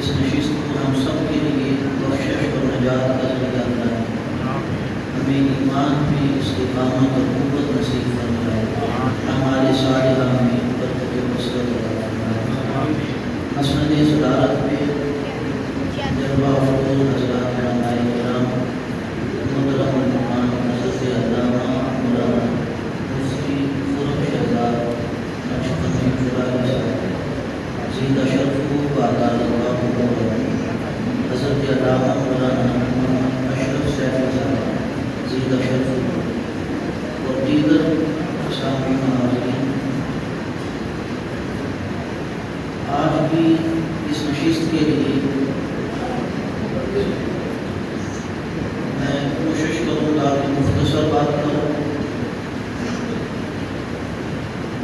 اس نشست کو ہم سب کے لیے بخشش اور نجات کا ذریعہ بنائے، ہمیں ایمان میں استقامت اور قوت نصیب فرمائے، ہمارے صالحہ میں برکت و مسرت عطا فرمائے۔ مسند صدارت میں جلوہ افروز حضرات علماء کرام، محترم علماء حضرت علامہ مولانا مفتی خرم شہزاد نقشبندی چورالی صاحب زندہ شرفہ وعطال اللہ حضرت علامہ مولانا محمد اشرف سیفی صاحب زندہ شرفہ اور دیگر سامعین و حاضرین، آج بھی اس نشست کے لیے میں کوشش کروں گا کہ مختصر بات کروں۔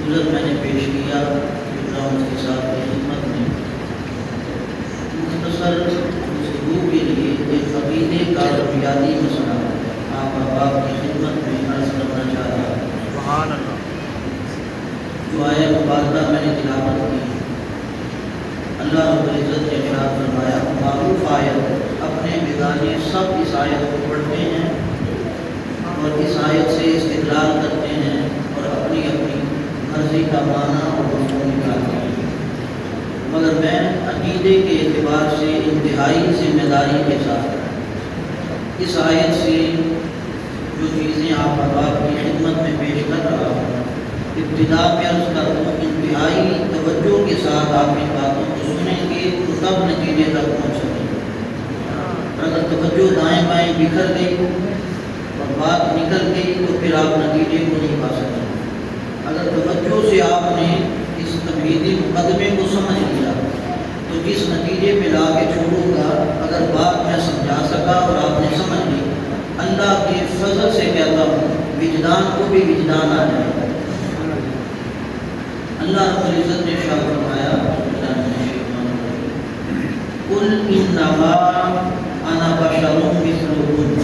گزر میں نے پیش کیا مفتی صاحب کی خدمت میں مختصر گفتگو کے لیے ایک عقیدے کا بنیادی مسئلہ آپ احباب کی خدمت میں عرض کرنا چاہ رہا ہوں۔ سبحان اللہ۔ جو آیہ مبارکہ میں نے تلاوت کی، اللہ رب العزت نے ارشاد فرمایا، معروف آیت، اپنے بیگانے سب اس آیت کو پڑھتے ہیں اور اس آیت سے استدلال کرتے ہیں اور اپنی اپنی مرضی کا معنی اور مفہوم نکالتے ہیں، مگر میں عقیدے کے اعتبار سے انتہائی ذمہ داری کے ساتھ اس آیت سے جو چیزیں آپ احباب کی خدمت میں پیش کر رہا ہوں، ابتدا میں عرض کر دوں، انتہائی توجہ کے ساتھ آپ ان باتوں کو سنیں گے تو تب نتیجے تک پہنچ سکیں گے۔ اگر توجہ دائیں بائیں بکھر گئی اور بات نکل گئی تو پھر آپ نتیجے کو نہیں پا سکیں گے۔ اگر توجہ سے آپ نے اس تمہیدی مقدمے کو سمجھ لیا تو جس نتیجے پہ لا کے چھوڑوں گا، اگر بات میں سمجھا سکا اور آپ نے سمجھ لی، اللہ کے فضل سے کہتا ہوں وجدان کو بھی وجدان آ جائے گا۔ اللہ رب العزت نے ارشاد فرمایا، قل انما انا بشر مثلکم،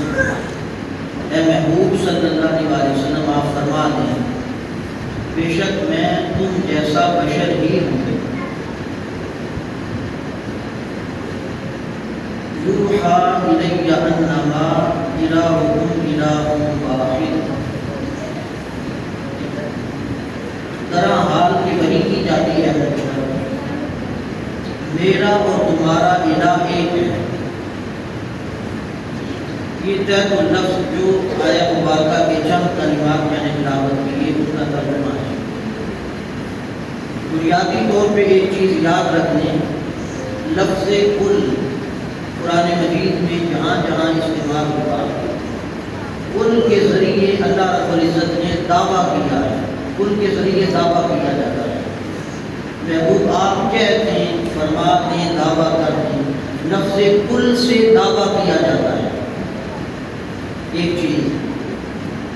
اے محبوب صلی اللہ علیہ وسلم آپ فرما دیں بے شک میں تم جیسا بشر ہی ہوں۔ یوحی الی انما الہکم الہ واحد، طرح حال کی وحی کی جاتی ہے میرا اور تمہارا الہ ایک ہے۔ یہ تحت لفظ جو آیہ مبارکہ کے چند کلمات میں نے تلاوت کی، ان کا ترجمہ ہے۔ بنیادی طور پہ ایک چیز یاد رکھ لیں، لفظ کل قرآن مجید میں جہاں جہاں استعمال ہوا، کل کے ذریعے اللہ رب العزت نے دعویٰ کیا ہے، کل کے ذریعے دعویٰ کیا جاتا ہے۔ محبوب آپ کہتے ہیں، فرماتے ہیں، دعویٰ کرتے ہیں، لفظ کل سے دعویٰ کیا جاتا ہے، ایک چیز۔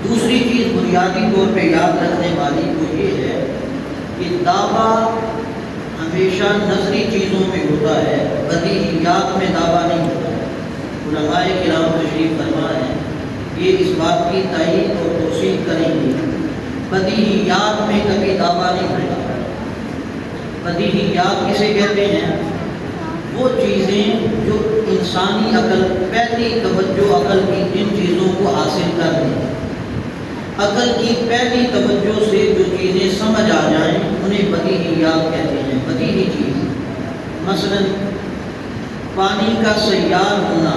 دوسری چیز بنیادی طور پہ یاد رکھنے والی وہ یہ ہے کہ دعویٰ ہمیشہ نظری چیزوں میں ہوتا ہے، بدیہیات میں دعویٰ نہیں ہوتا ہے۔ علماء کرام تشریف فرما ہیں، یہ اس بات کی تائید اور توثیق کریں گے، بدیہیات میں کبھی دعویٰ نہیں ہوتا۔ بدیہیات کسے کہتے ہیں؟ وہ چیزیں جو انسانی عقل، پہلی توجہ عقل کی جن چیزوں کو حاصل کر لیں، عقل کی پہلی توجہ سے جو چیزیں سمجھ آ جائیں انہیں بدیہیات کہتے ہیں، بدیہی چیز۔ مثلا پانی کا سیال ہونا،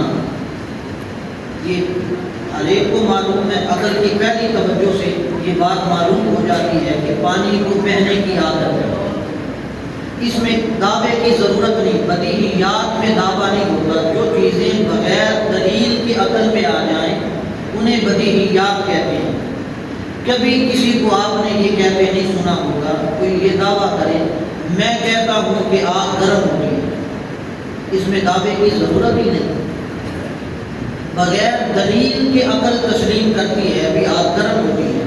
یہ ہر ایک کو معلوم ہے، عقل کی پہلی توجہ سے یہ بات معلوم ہو جاتی ہے کہ پانی کو بہنے کی عادت ہے، اس میں دعوے کی ضرورت نہیں، بدیہیات میں دعویٰ نہیں ہوتا۔ جو چیزیں بغیر دلیل کی عقل میں آ جائیں انہیں بدیہیات کہتے ہیں۔ کبھی کسی کو آپ نے یہ کہتے نہیں سنا ہوگا، کوئی یہ دعویٰ کرے میں کہتا ہوں کہ آگ گرم ہوتی ہے، اس میں دعوے کی ضرورت ہی نہیں، بغیر دلیل کے عقل تسلیم کرتی ہے ابھی آگ گرم ہوتی ہے۔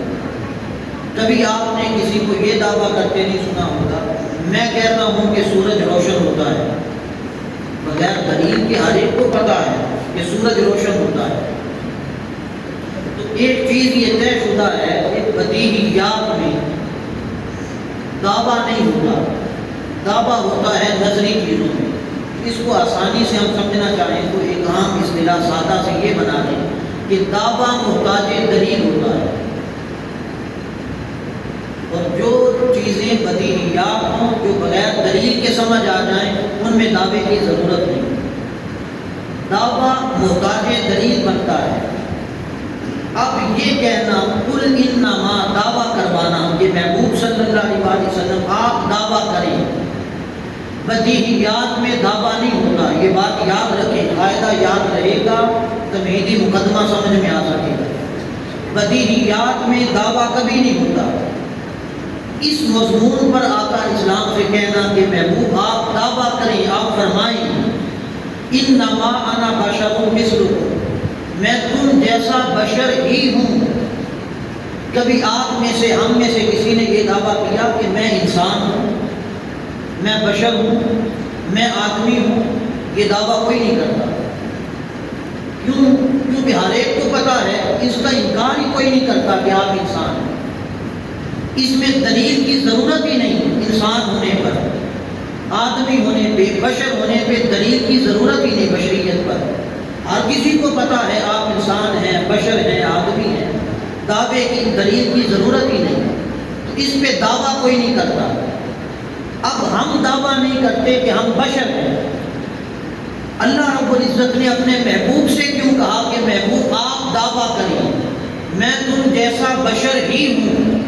کبھی آپ نے کسی کو یہ دعویٰ کرتے نہیں سنا ہوگا، میں کہتا ہوں کہ سورج روشن ہوتا ہے، بغیر دلیل کے ہر ایک کو پتہ ہے کہ سورج روشن ہوتا ہے۔ تو ایک چیز یہ طے شدہ ہے کہ بدیہیات میں دعویٰ نہیں ہوتا، دعویٰ ہوتا ہے نظری چیزوں میں۔ اس کو آسانی سے ہم سمجھنا چاہیں تو ایک عام اصطلاح سادہ سے یہ بنا دیں کہ دعویٰ محتاج دلیل ہوتا ہے، اور جو چیزیں بدیہیات ہوں، جو بغیر دلیل کے سمجھ آ جائیں، ان میں دعوے کی ضرورت نہیں۔ دعویٰ محتاج دلیل بنتا ہے۔ اب یہ کہنا قل انما دعویٰ کروانا، یہ محبوب صلی اللہ علیہ وسلم آپ دعویٰ کریں، بدیہیات میں دعویٰ نہیں ہوتا، یہ بات یاد رکھیں، قاعدہ یاد رہے گا، تمہیدی مقدمہ سمجھ میں آ سکے گا۔ بدیہیات میں دعویٰ کبھی نہیں ہوتا۔ اس مضمون پر آقا اسلام سے کہنا کہ محبوب آپ دعویٰ کریں، آپ فرمائیں انما انا بشر مثلکم، میں تم جیسا بشر ہی ہوں۔ کبھی آپ میں سے، ہم میں سے کسی نے یہ دعویٰ کیا کہ میں انسان ہوں، میں بشر ہوں، میں آدمی ہوں؟ یہ دعویٰ کوئی نہیں کرتا۔ کیوں؟ کیونکہ ہر ایک کو پتہ ہے، اس کا انکار ہی کوئی نہیں کرتا کہ آپ انسان ہیں۔ اس میں دلیل کی ضرورت ہی نہیں، انسان ہونے پر، آدمی ہونے پہ، بشر ہونے پہ دلیل کی ضرورت ہی نہیں بشریت پر۔ ہر کسی کو پتہ ہے آپ انسان ہیں، بشر ہیں، آدمی ہیں، دعوے کی دلیل کی ضرورت ہی نہیں، تو اس پہ دعویٰ کوئی نہیں کرتا۔ اب ہم دعویٰ نہیں کرتے کہ ہم بشر ہیں۔ اللہ رب العزت نے اپنے محبوب سے کیوں کہا کہ محبوب آپ دعویٰ کریں میں تم جیسا بشر ہی ہوں؟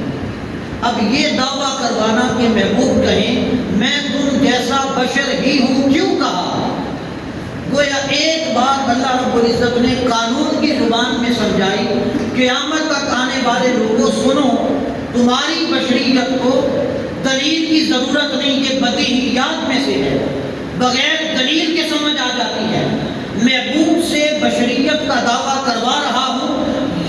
اب یہ دعویٰ کروانا کہ محبوب کہیں میں تم جیسا بشر ہی ہوں، کیوں کہا؟ گویا ایک بار اللہ رب العزت نے قانون کی زبان میں سمجھائی، قیامت تک آنے والے لوگوں سنو، تمہاری بشریت کو دلیل کی ضرورت نہیں، یہ بدیہیات میں سے ہے، بغیر دلیل کے سمجھ آ جاتی ہے۔ محبوب سے بشریت کا دعویٰ کروا رہا ہوں،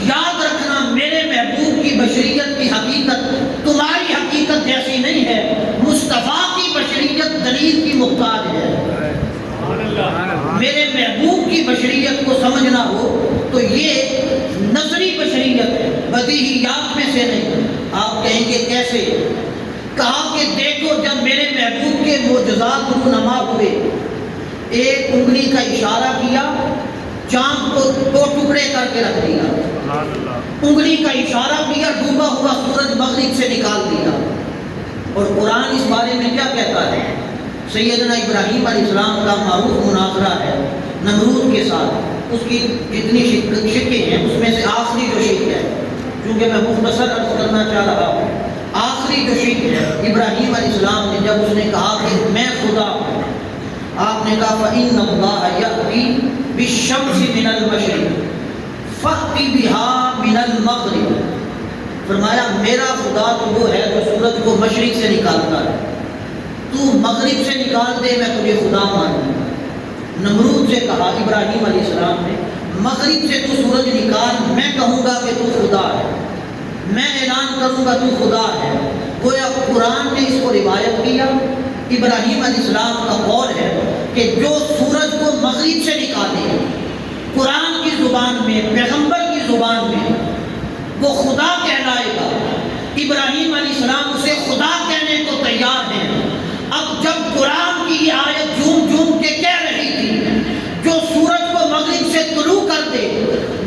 یاد رکھنا میرے محبوب کی بشریت کی حقیقت تمہاری حقیقت جیسی نہیں ہے، مصطفیٰ کی بشریت دلیل کی محتاج ہے۔ میرے محبوب کی بشریت کو سمجھنا ہو تو یہ نظری بشریت ہے، بدیہیات میں سے نہیں۔ آپ کہیں گے کیسے؟ کہا کہ دیکھو جب میرے محبوب کے معجزات رونما ہوئے، ایک انگلی کا اشارہ کیا، چاند کو دو ٹکڑے کر کے رکھ دیا، انگلی کا اشارہ کیا، ڈوبا ہوا سورج مغرب سے نکال دیا۔ اور قرآن اس بارے میں کیا کہتا ہے؟ سیدنا ابراہیم علیہ السلام کا معروف مناظرہ ہے نمرود کے ساتھ، اس کی جتنی شکیں ہیں اس میں سے آخری جو شک ہے، چونکہ میں مختصر عرض کرنا چاہ رہا ہوں، آخری جو شک ہے ابراہیم علیہ السلام نے جب اس نے کہا کہ میں خدا ہوں، آپ نے کہا فَإِنَّ اللَّهَ يَأْتِي بِالشَّمْسِ مِنَ الْمَشْرِقِ فَأْتِ بِهَا مِنَ الْمَغْرِبِ، فرمایا میرا خدا تو وہ ہے جو سورج کو مشرق سے نکالتا ہے، تو مغرب سے نکال دے میں تجھے خدا مانوں۔ نمرود سے کہا ابراہیم علیہ السلام نے مغرب سے تو سورج نکال، میں کہوں گا کہ تو خدا ہے، میں اعلان کروں گا تو خدا ہے۔ گویا قرآن نے اس کو روایت کیا، ابراہیم علیہ السلام کا قول ہے کہ جو سورج کو مغرب سے نکالے، قرآن کی زبان میں، پیغمبر کی زبان میں، وہ خدا کہلائے گا۔ ابراہیم علیہ السلام اسے خدا کہنے کو تیار ہیں۔ اب جب قرآن کی یہ آیت جھوم جھوم کے کہہ رہی تھی جو سورج کو مغرب سے طلوع کر دے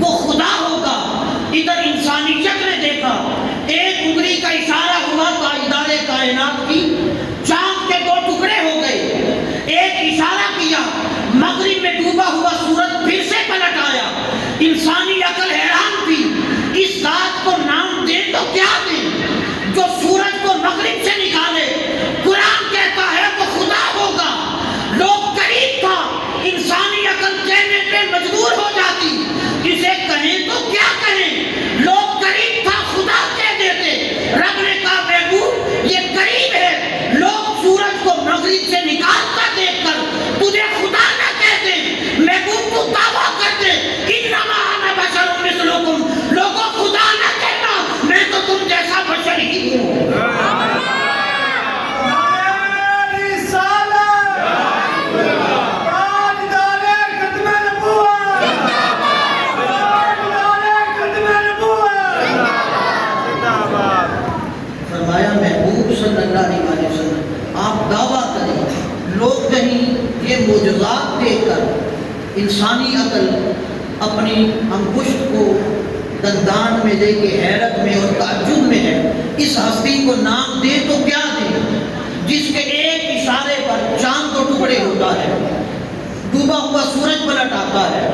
وہ خدا ہوگا، ادھر انسانیت نے دیکھا، ایک انگلی کا اشارہ ہوا تو ادارے کائنات کی چاند کے دو ٹکڑے ہو گئے، ایک اشارہ کیا مغرب میں ڈوبا ہوا سورج پھر سے پلٹ آیا۔ انسانی عقل حیران تھی، اس ذات کو نام دیں تو کیا دیں جو سورج کو یہ معجزات دیکھ کر انسانی عقل اپنی انگشت کو دندان میں لے کے حیرت میں اور تعجب میں ہے. اس ہستی کو نام دے تو کیا دے جس کے ایک اشارے پر چاند دو ٹکڑے ہوتا ہے، ڈوبا ہوا سورج پلٹ آتا ہے،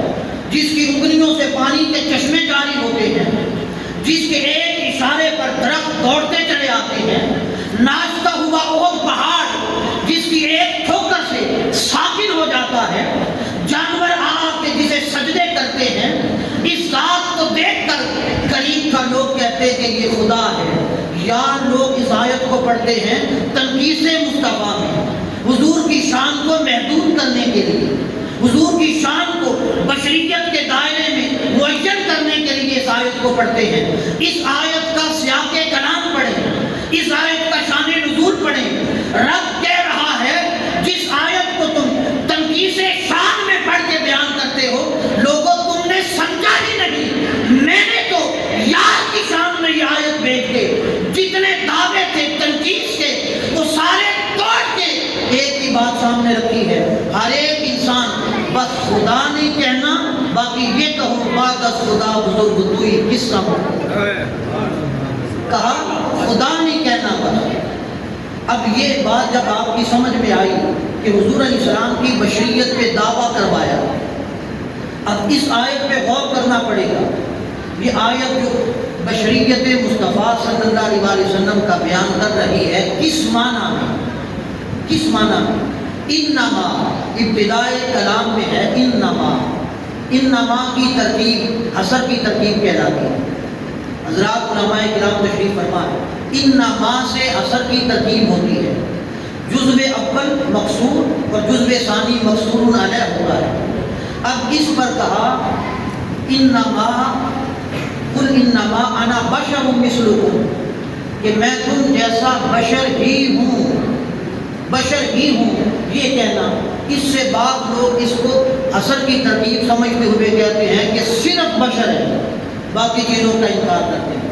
جس کی انگلیوں سے پانی کے چشمے جاری ہوتے ہیں، جس کے ایک اشارے پر درخت دوڑتے چلے آتے ہیں، ناشتا ہوا احد پہاڑ جس کی ایک ٹھوکر سے ساکن ہو جاتا ہے، جانور آ کے جسے سجدے کرتے ہیں. اس ذات کو دیکھ کر قریب کا لوگ کہتے ہیں کہ یہ خدا ہے. یا لوگ اس آیت کو پڑھتے ہیں تنقیص مصطفیٰ میں، حضور کی شان کو محدود کرنے کے لیے، حضور کی شان کو بشریت کے دائرے میں معین کرنے کے لیے اس آیت کو پڑھتے ہیں. اس آیت کا سیاق کلام پڑھیں، اس آیت کا شان نزول پڑھیں. رب کہہ رہا ہے جس آیت کو تم تنقیص شان میں پڑھ کے بیان کرتے ہو، لوگوں تم نے سمجھا ہی نہیں. میں نے تو یار کی شان میں یہ آیت بھیج کے جتنے دعوے تھے تنقیص کے وہ سارے توڑ کے ایک ہی بات سامنے رکھی ہے. ہر ایک انسان بس خدا نہیں کہنا، باقی یہ کہو بعد از خدا بزرگ توئی کس سم، کہا خدا نہیں کہنا بس. اب یہ بات جب آپ کی سمجھ میں آئی کہ حضور علیہ السلام کی بشریت پہ دعویٰ کروایا، اب اس آیت پہ غور کرنا پڑے گا. یہ آیت جو بشریت مصطفیٰ صلی اللہ علیہ وسلم کا بیان کر رہی ہے کس معنی میں، کس معنی میں؟ انما ابتدائے کلام میں ہے انما. انما کی ترکیب حصر کی ترکیب کہلاتی ہے. حضرات علماء کرام تشریف فرما ہے انما سے حصر کی ترکیب ہوتی ہے. جزو اول مقصور اور جزو ثانی مقصور علیہ ہوتا ہے. اب اس پر کہا انما قل انما انا بشر مثلکم، کہ میں تم جیسا بشر ہی ہوں، بشر ہی ہوں. یہ کہنا اس سے بعض لوگ اس کو حصر کی ترکیب سمجھتے ہوئے کہتے ہیں کہ صرف بشر ہے، باقی چیزوں کا انکار کرتے ہیں.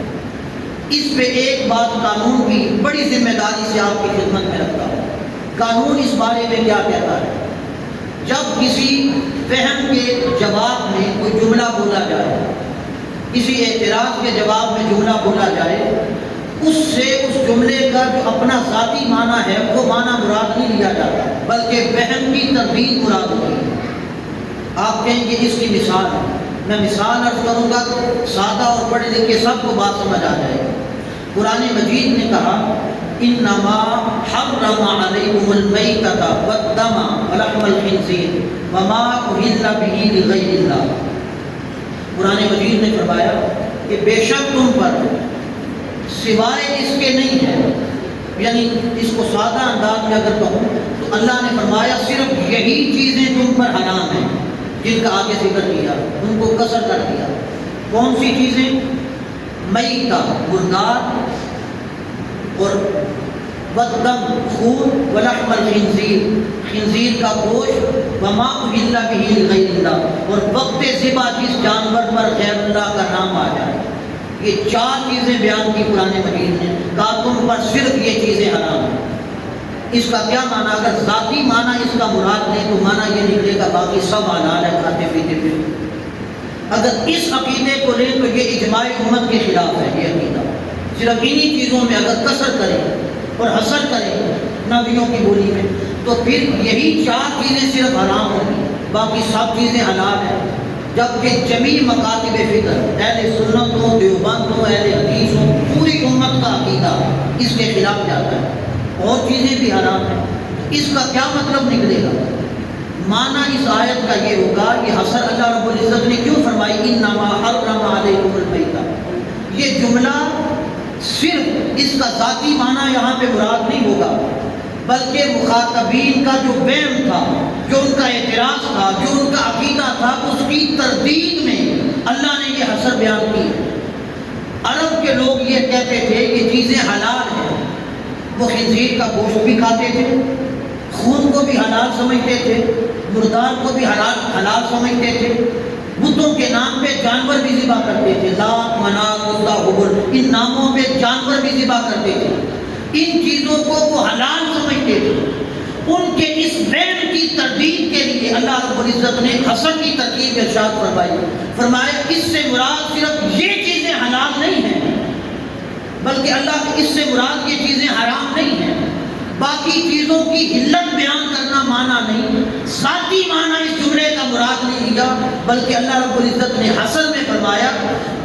اس پہ ایک بات قانون بھی بڑی ذمہ داری سے آپ کی خدمت میں رکھتا ہوں. قانون اس بارے میں کیا کہتا ہے؟ جب کسی فہم کے جواب میں کوئی جملہ بولا جائے، کسی اعتراض کے جواب میں جملہ بولا جائے، اس سے اس جملے کا جو اپنا ذاتی معنی ہے وہ معنی مراد نہیں لیا جاتا، بلکہ فہم کی تردید مراد ہوتی ہے. آپ کہیں گے اس کی مثال ہے، میں مثال عرض کروں گا تو سادہ اور پڑھے لکھے سب کو بات سمجھ آ جائے گی. قرآن مجید نے کہا انما حرم علیکم المیتۃ والدم ولحم الخنزیر وما اہل به لغیر اللہ. قرآن مجید نے فرمایا کہ بے شک تم پر سوائے اس کے نہیں ہے، یعنی اس کو سادہ انداز میں اگر کہوں تو اللہ نے فرمایا صرف یہی چیزیں تم پر حرام ہیں جن کا آگے ذکر کیا، ان کو قصر کر دیا. کون سی چیزیں؟ میتہ مردار، اور والدم خون، ولحم الخنزیر خنزیر کا گوشت، وما اہل به لغیر اللہ اور وقت ذبح جس جانور پر غیر اللہ کا نام آ جائے. یہ چار چیزیں بیان کی قرآن مجید نے، کہا تم پر صرف یہ چیزیں حرام ہیں. اس کا کیا معنی؟ اگر ذاتی معنی اس کا مراد نہیں تو معنی یہ نکلے گا باقی سب حلال ہے، کھاتے پیتے پھر. اگر اس عقیدے کو لیں تو یہ اجماع امت کے خلاف ہے. یہ عقیدہ صرف انہی چیزوں میں اگر قصر کریں اور حصر کریں نبیوں کی بولی میں تو پھر یہی چار چیزیں صرف حرام ہوں گی، باقی سب چیزیں حلال ہیں. جبکہ جمیع مکاتب فکر، اہل سنت ہوں، دیوبند ہوں، اہل حدیث ہوں، پوری امت کا عقیدہ اس کے خلاف جاتا ہے، اور چیزیں بھی حرام ہیں. اس کا کیا مطلب نکلے گا؟ معنی اس آیت کا یہ ہوگا کہ حصر اللہ رب العزت نے کیوں فرمائی انما حرم علیکم المیتۃ. یہ جملہ صرف اس کا ذاتی معنی یہاں پہ مراد نہیں ہوگا، بلکہ مخاطبین کا جو وہم تھا، جو ان کا اعتراض تھا، جو ان کا عقیدہ تھا، اس کی تردید میں اللہ نے یہ حصر بیان کی. عرب کے لوگ یہ کہتے تھے کہ چیزیں حلال ہیں، وہ خنزیر کا گوشت بھی کھاتے تھے، خون کو بھی حلال سمجھتے تھے، مردار کو بھی حلال سمجھتے تھے، بتوں کے نام پہ جانور بھی ذبح کرتے تھے، لات، منات، عزا، حبل، ان ناموں پہ جانور بھی ذبح کرتے تھے. ان چیزوں کو وہ حلال سمجھتے تھے. ان کے اس وہم کی تردید کے لیے اللہ رب العزت نے حسن کی ترکیب ارشاد فرمائی، فرمایا اس سے مراد صرف یہ چیزیں حلال نہیں ہیں، بلکہ اللہ کے اس سے مراد یہ چیزیں حرام نہیں ہیں، باقی چیزوں کی علت بیان کرنا معنی نہیں، ذاتی معنی اس جملے کا مراد نہیں لیا، بلکہ اللہ رب العزت نے حسن میں فرمایا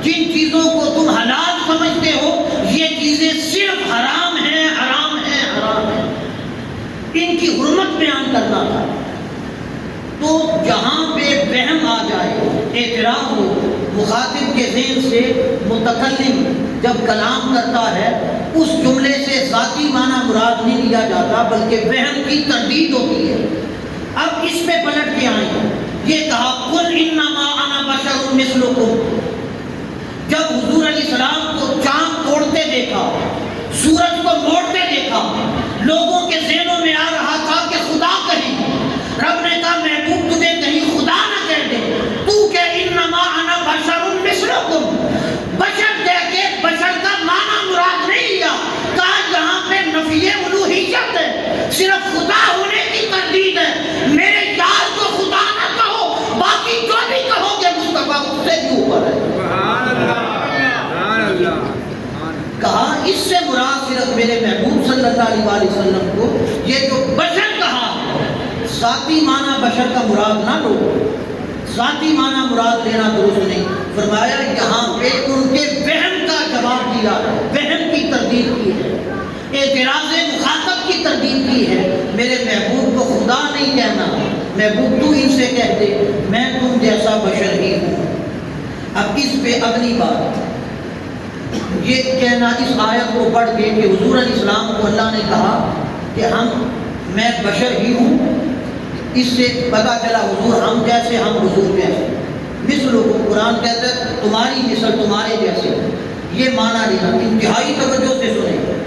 جن چیزوں کو تم حلال سمجھتے ہو یہ چیزیں صرف حرام ہیں، حرام ہیں، حرام ہیں، ان کی حرمت بیان کرنا تھا۔ تو جہاں پہ وہم آ جائے، اعتراض ہو، مخاطب کے ذہن سے متکلم جب کلام کرتا ہے اس جملے سے ذاتی معنی مراد نہیں لیا جاتا بلکہ وہم کی تردید ہوتی ہے۔ اب اس پہ پلٹ کے آئیں، یہ کہا قل انما انا بشر مثلکم، جب حضور علیہ السلام کو چاند توڑتے دیکھا، سورج کو موڑتے دیکھا، لوگوں کے ذہنوں میں آ رہا تھا کہ خدا کہیں، رب نے کہا محبوب تجھے کہیں خدا نہ کہہ دے، تو کہ انما انا بشر مثلکم، بشر کہہ کے بشر کا معنی مراد نہیں لیا، کہا یہاں پہ نفی الوہیت ہے، صرف خدا ہونے کی تردید ہے، میرے یار کو خدا نہ کہو، باقی جو بھی کہو گے مصطفیٰ اس سے بھی اوپر ہے۔ کہا اس سے مراد صرف میرے محبوب صلی اللہ علیہ وسلم کو یہ جو بشر کہا، ذاتی معنی بشر کا مراد نہ لو، ذاتی معنی مراد لینا درست نہیں۔ فرمایا یہاں پہ ان کے وہم کا جواب دیا، وہم کی تردید کی ہے، اعتراض مخاطب کی تردید کی ہے، میرے محبوب کو خدا نہیں کہنا، محبوب تو ان سے کہہ دے میں تم جیسا بشر ہی ہوں۔ اب اس پہ اگلی بات یہ کہنا، اس آیت کو پڑھ کے کہ حضور علیہ السلام کو اللہ نے کہا کہ میں بشر ہی ہوں، اس سے پتہ چلا حضور ہم جیسے، ہم حضور جیسے، مثلکم، قرآن کہتا ہے تمہاری مثل، تمہارے جیسے، یہ معنی لینا انتہائی توجہ سے سنیں۔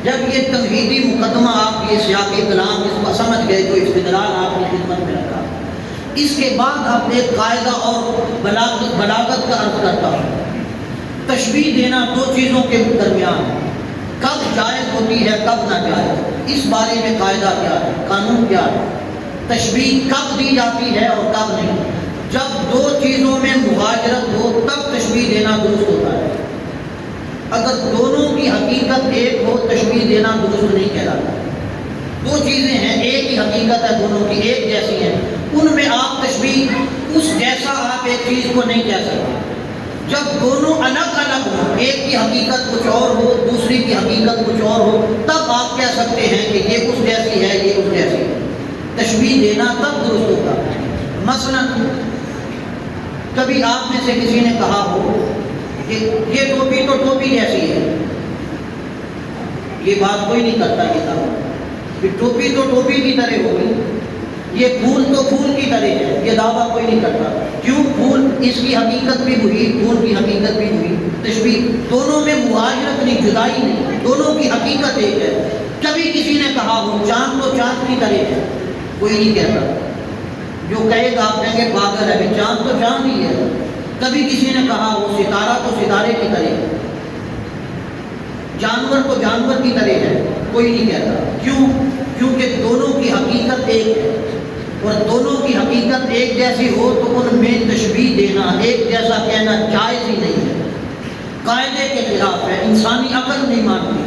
جب یہ تمہیدی مقدمہ آپ یہ سیاق کلام اس کو سمجھ گئے تو استدلال آپ کی خدمت میں رکھا، اس کے بعد آپ ایک قاعدہ اور بلاغت کا عرض کرتا ہوں۔ تشبیہ دینا دو چیزوں کے درمیان ہے، کب جائز ہوتی ہے کب ناجائز، اس بارے میں قاعدہ کیا ہے، قانون کیا ہے، تشبیہ کب دی جاتی ہے اور کب نہیں۔ جب دو چیزوں میں مغایرت ہو تب تشبیہ دینا درست ہوتا ہے، اگر دونوں کی حقیقت ایک ہو تشبیہ دینا درست نہیں کہلاتا۔ دو چیزیں ہیں، ایک ہی حقیقت ہے، دونوں کی ایک جیسی ہیں، ان میں آپ تشبیہ اس جیسا آپ ایک چیز کو نہیں کہہ سکتے۔ جب دونوں الگ الگ ہوں، ایک کی حقیقت کچھ اور ہو دوسری کی حقیقت کچھ اور ہو، تب آپ کہہ سکتے ہیں کہ یہ اس جیسی ہے یہ اس جیسی ہے، تشبیہ دینا تب درست ہوگا۔ مثلا کبھی آپ میں سے کسی نے کہا ہو کہ یہ ٹوپی تو ٹوپی جیسی ہے، یہ بات کوئی نہیں کرتا، یہ کہا کہ ٹوپی تو ٹوپی کی طرح ہوگی، یہ پھول تو پھول کی طرح ہے، یہ دعویٰ کوئی نہیں کرتا۔ کیوں؟ پھول اس کی حقیقت بھی ہوئی، پھول کی حقیقت بھی ہوئی، تشبیہ دونوں میں مغایرت نہیں، جدائی نہیں، دونوں کی حقیقت ایک ہے۔ کبھی کسی نے کہا ہو چاند تو چاند کی طرح ہے، کوئی نہیں کہتا، جو کہے گا آپ کہیں گے پاگل ہے، چاند تو چاند ہی ہے۔ کبھی کسی نے کہا ہو ستارہ تو ستارے کی طرح ہے، جانور تو جانور کی طرح ہے، کوئی نہیں کہتا۔ کیوں؟ کیونکہ دونوں کی حقیقت ایک ہے، اور دونوں کی حقیقت ایک جیسی ہو تو ان میں تشبیہ دینا، ایک جیسا کہنا جائز ہی نہیں ہے، قاعدے کے خلاف ہے، انسانی عقل نہیں مانتی۔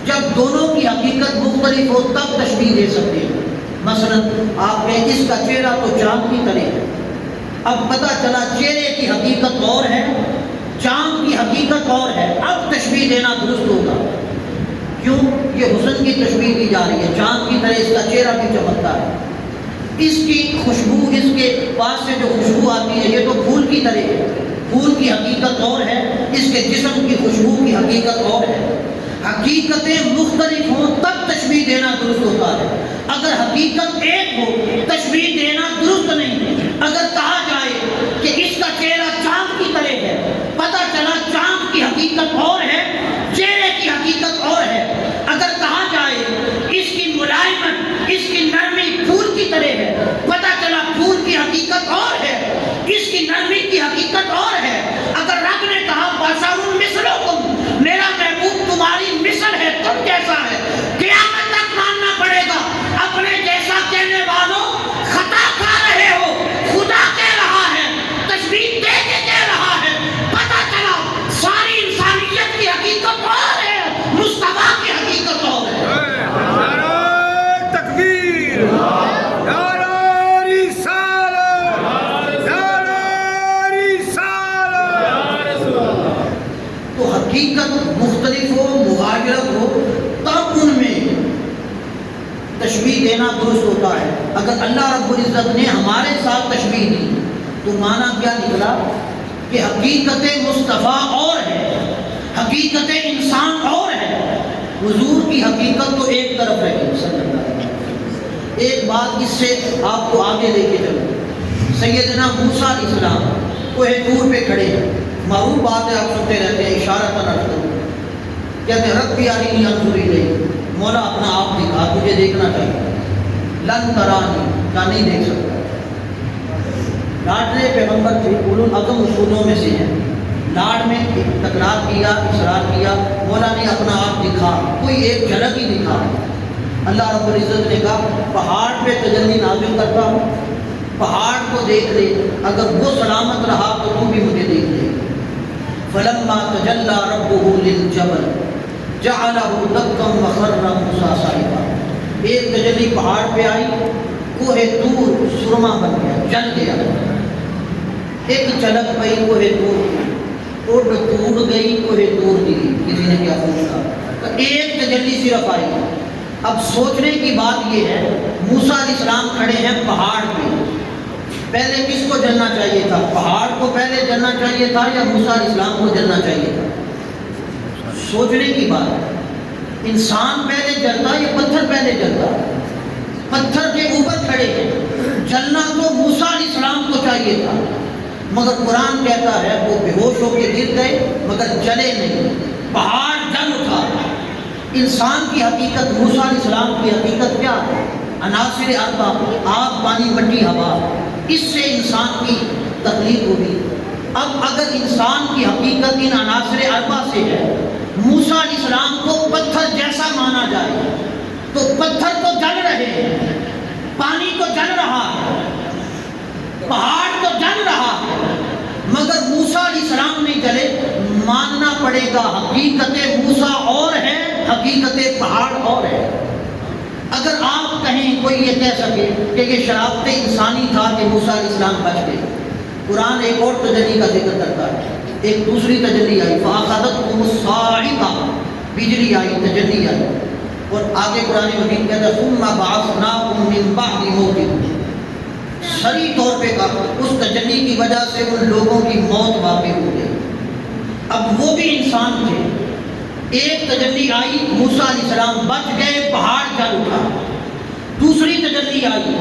جب دونوں کی حقیقت مختلف ہو تب تشبیہ دے سکتے ہیں۔ مثلا آپ کہیں اس کا چہرہ تو چاند کی طرح ہے، اب پتہ چلا چہرے کی حقیقت اور ہے، چاند کی حقیقت اور ہے، اب تشبیہ دینا درست ہوگا۔ کیوں؟ یہ حسن کی تشبیہ دی جا رہی ہے، چاند کی طرح اس کا چہرہ بھی چمکتا ہے، اس کی خوشبو، اس کے پاس سے جو خوشبو آتی ہے یہ تو پھول کی طرح ہے، پھول کی حقیقت اور ہے، اس کے جسم کی خوشبو کی حقیقت اور ہے۔ حقیقتیں مختلف ہوں تب تشبیہ دینا درست ہوتا ہے، اگر حقیقت ایک ہو تشبیہ دینا درست نہیں۔ اگر کہا جائے کہ اس کا چہرہ چاند کی طرح ہے، پتہ چلا چاند کی حقیقت اور ہے، چہرے کی حقیقت اور ہے۔ اگر کہا جائے اس کی ملائمت، اس کی نرمی پھول کی طرح ہے، پتہ چلا پھول کی حقیقت اور ہے، اس کی نرمی کی حقیقت اور ہے۔ اگر رب نے کہا بشر مثلکم، میرا محبوب تمہاری مثل ہے، تم جیسا ہے، قیامت تک ماننا پڑے گا۔ اپنے جیسا کہنے والوں رب العزت نے ہمارے ساتھ تشبیہ دی تو معنی کیا نکلا کہ حقیقت مصطفیٰ اور ہے، حقیقت انسان اور ہے، حضور کی حقیقت تو ایک طرف ہے صلی اللہ علیہ وسلم۔ ایک بات اس سے آپ کو آگے لے کے چلوں، سیدنا موسیٰ علیہ السلام کوہ طور پہ کھڑے ہیں، معروف بات ہے آپ سنتے رہتے ہیں، اشارہ تنظر کہتے ہیں رب ارنی انظر الیک، مولا اپنا آپ دکھا، تجھے دیکھنا چاہیے، لن ترانی، کیا نہیں دیکھ سکتا۔ لاڈلے پیغمبر تھے، اولو العزم اصولوں میں سے ہیں، لاڈ میں تکرار کیا، اصرار کیا، مولا نے اپنا آپ دکھا، کوئی ایک جھلک ہی دکھا۔ اللہ رب العزت نے کہا پہاڑ پہ تجلی نازل کرتا ہوں، پہاڑ کو دیکھ لے، اگر وہ سلامت رہا تو تم بھی مجھے دیکھ لے۔ فلما تجلی ربہ للجبل جعلہ دکا وخر موسیٰ صعقا، ایک تجلی پہاڑ پہ آئی، کوہ طور سرما بن گیا، جل گیا۔ ایک جھلک پئی کوہ طور، اڑ ٹوٹ گئی کوہ طور کی، کسی نے کیا پوچھا، ایک تجلی صرف آئی۔ اب سوچنے کی بات یہ ہے، موسیٰ علیہ السلام کھڑے ہیں پہاڑ پہ، پہلے کس کو جلنا چاہیے تھا؟ پہاڑ کو پہلے جلنا چاہیے تھا یا موسیٰ علیہ السلام کو جلنا چاہیے تھا؟ سوچنے کی بات، انسان پہلے جلتا یا پتھر پہلے جلتا؟ پتھر کے اوپر کھڑے ہیں، جلنا تو موسیٰ علیہ السلام کو چاہیے تھا، مگر قرآن کہتا ہے وہ بے ہوش ہو کے گر گئے مگر جلے نہیں، پہاڑ جل اٹھا۔ انسان کی حقیقت، موسیٰ علیہ السلام کی حقیقت کیا ہے؟ عناصر اربع، آب پانی مٹی ہوا، اس سے انسان کی تخلیق ہوگی۔ اب اگر انسان کی حقیقت ان عناصر اربع سے ہے، موسیٰ علیہ السلام کو پتھر جیسا مانا جائے تو پتھر تو جل رہے ہیں، پانی تو جل رہا ہے، پہاڑ تو جل رہا ہے، مگر موسیٰ علیہ السلام نہیں جلے۔ ماننا پڑے گا حقیقت موسیٰ اور ہے، حقیقت پہاڑ اور ہے۔ اگر آپ کہیں کوئی یہ کہہ سکے کہ یہ شرافت انسانی تھا کہ موسیٰ علیہ السلام بچ گئے، قرآن ایک اور تجلی کا ذکر کرتا ہے، ایک دوسری تجلی آئی، فَأَخَذَتْهُمُ الصَّاعِقَةُ، بجلی آئی، تجلی آئی، اور آگے قرآن مجید کہتا ہے ثُمَّ بَعَثْنَاكُم مِّن بَعْدِ مَوْتِكُمْ، سری طور پہ کہا اس تجلی کی وجہ سے ان لوگوں کی موت واقع ہو گئی۔ اب وہ بھی انسان تھے، ایک تجلی آئی، موسیٰ علیہ السلام بچ گئے، پہاڑ جل اٹھا۔ دوسری تجلی آئی،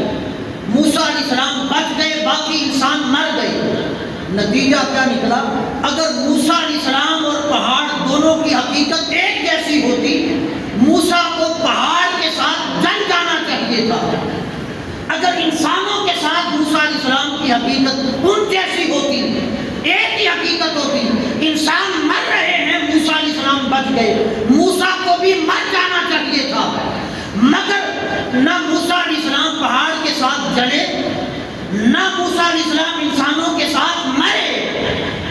موسیٰ علیہ السلام بچ گئے، باقی انسان مر گئے۔ نتیجہ کیا نکلا؟ اگر موسیٰ علیہ السلام اور پہاڑ دونوں کی حقیقت ایک جیسی ہوتی، موسیٰ کو پہاڑ کے ساتھ جل جانا چاہیے تھا۔ اگر انسانوں کے ساتھ موسیٰ علیہ السلام کی حقیقت ان جیسی ہوتی، ایک ہی حقیقت ہوتی، انسان مر رہے ہیں، موسیٰ علیہ السلام بچ گئے، موسیٰ کو بھی مر جانا چاہیے تھا، مگر نہ موسیٰ علیہ السلام پہاڑ کے ساتھ جلے، نہ موسیٰ علیہ السلام انسانوں کے ساتھ مرے،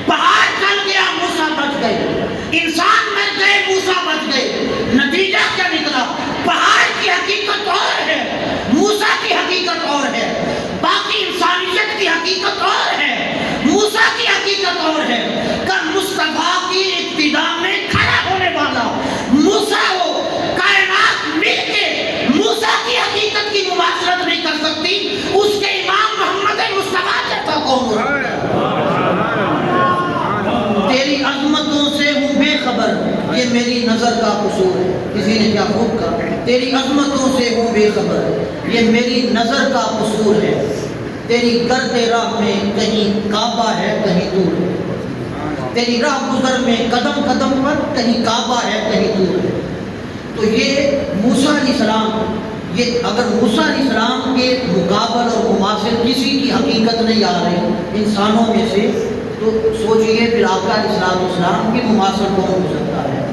پہاڑ جل گیا، موسیٰ بچ گئے، انسان مر گئے، موسیٰ بچ گئے۔ نتیجہ کیا نکلا؟ پہاڑ کی حقیقت اور ہے، موسیٰ کی حقیقت اور ہے، باقی انسانیت کی حقیقت اور ہے، موسیٰ کی حقیقت اور ہے۔ کہ مصطفیٰ کی ابتدا میں کھڑا ہونے والا موسیٰ ہو، کائنات مل کے موسیٰ کی حقیقت کی مماثلت نہیں کر سکتی، اس کے امام محمد مصطفیٰ جیسا کون ہو؟ تیری عظمتوں سے ہوں بے خبر، یہ میری نظر کا قصور ہے۔ کسی نے کیا خوب کہا، تیری عظمتوں سے ہوں بے خبر، یہ میری نظر کا قصور ہے۔ تیری گرد راہ میں کہیں کعبہ ہے کہیں دور ہے، تیری راہ گزر میں قدم قدم پر کہیں کعبہ ہے کہیں دور ہے۔ تو یہ موسیٰ علیہ السلام، یہ اگر موسیٰ علیہ السلام کے مقابل اور مماثل کسی کی حقیقت نہیں آ رہی انسانوں میں سے، تو سوچئے پھر آقا علیہ السلام کی مماثل کون ہو سکتا ہے؟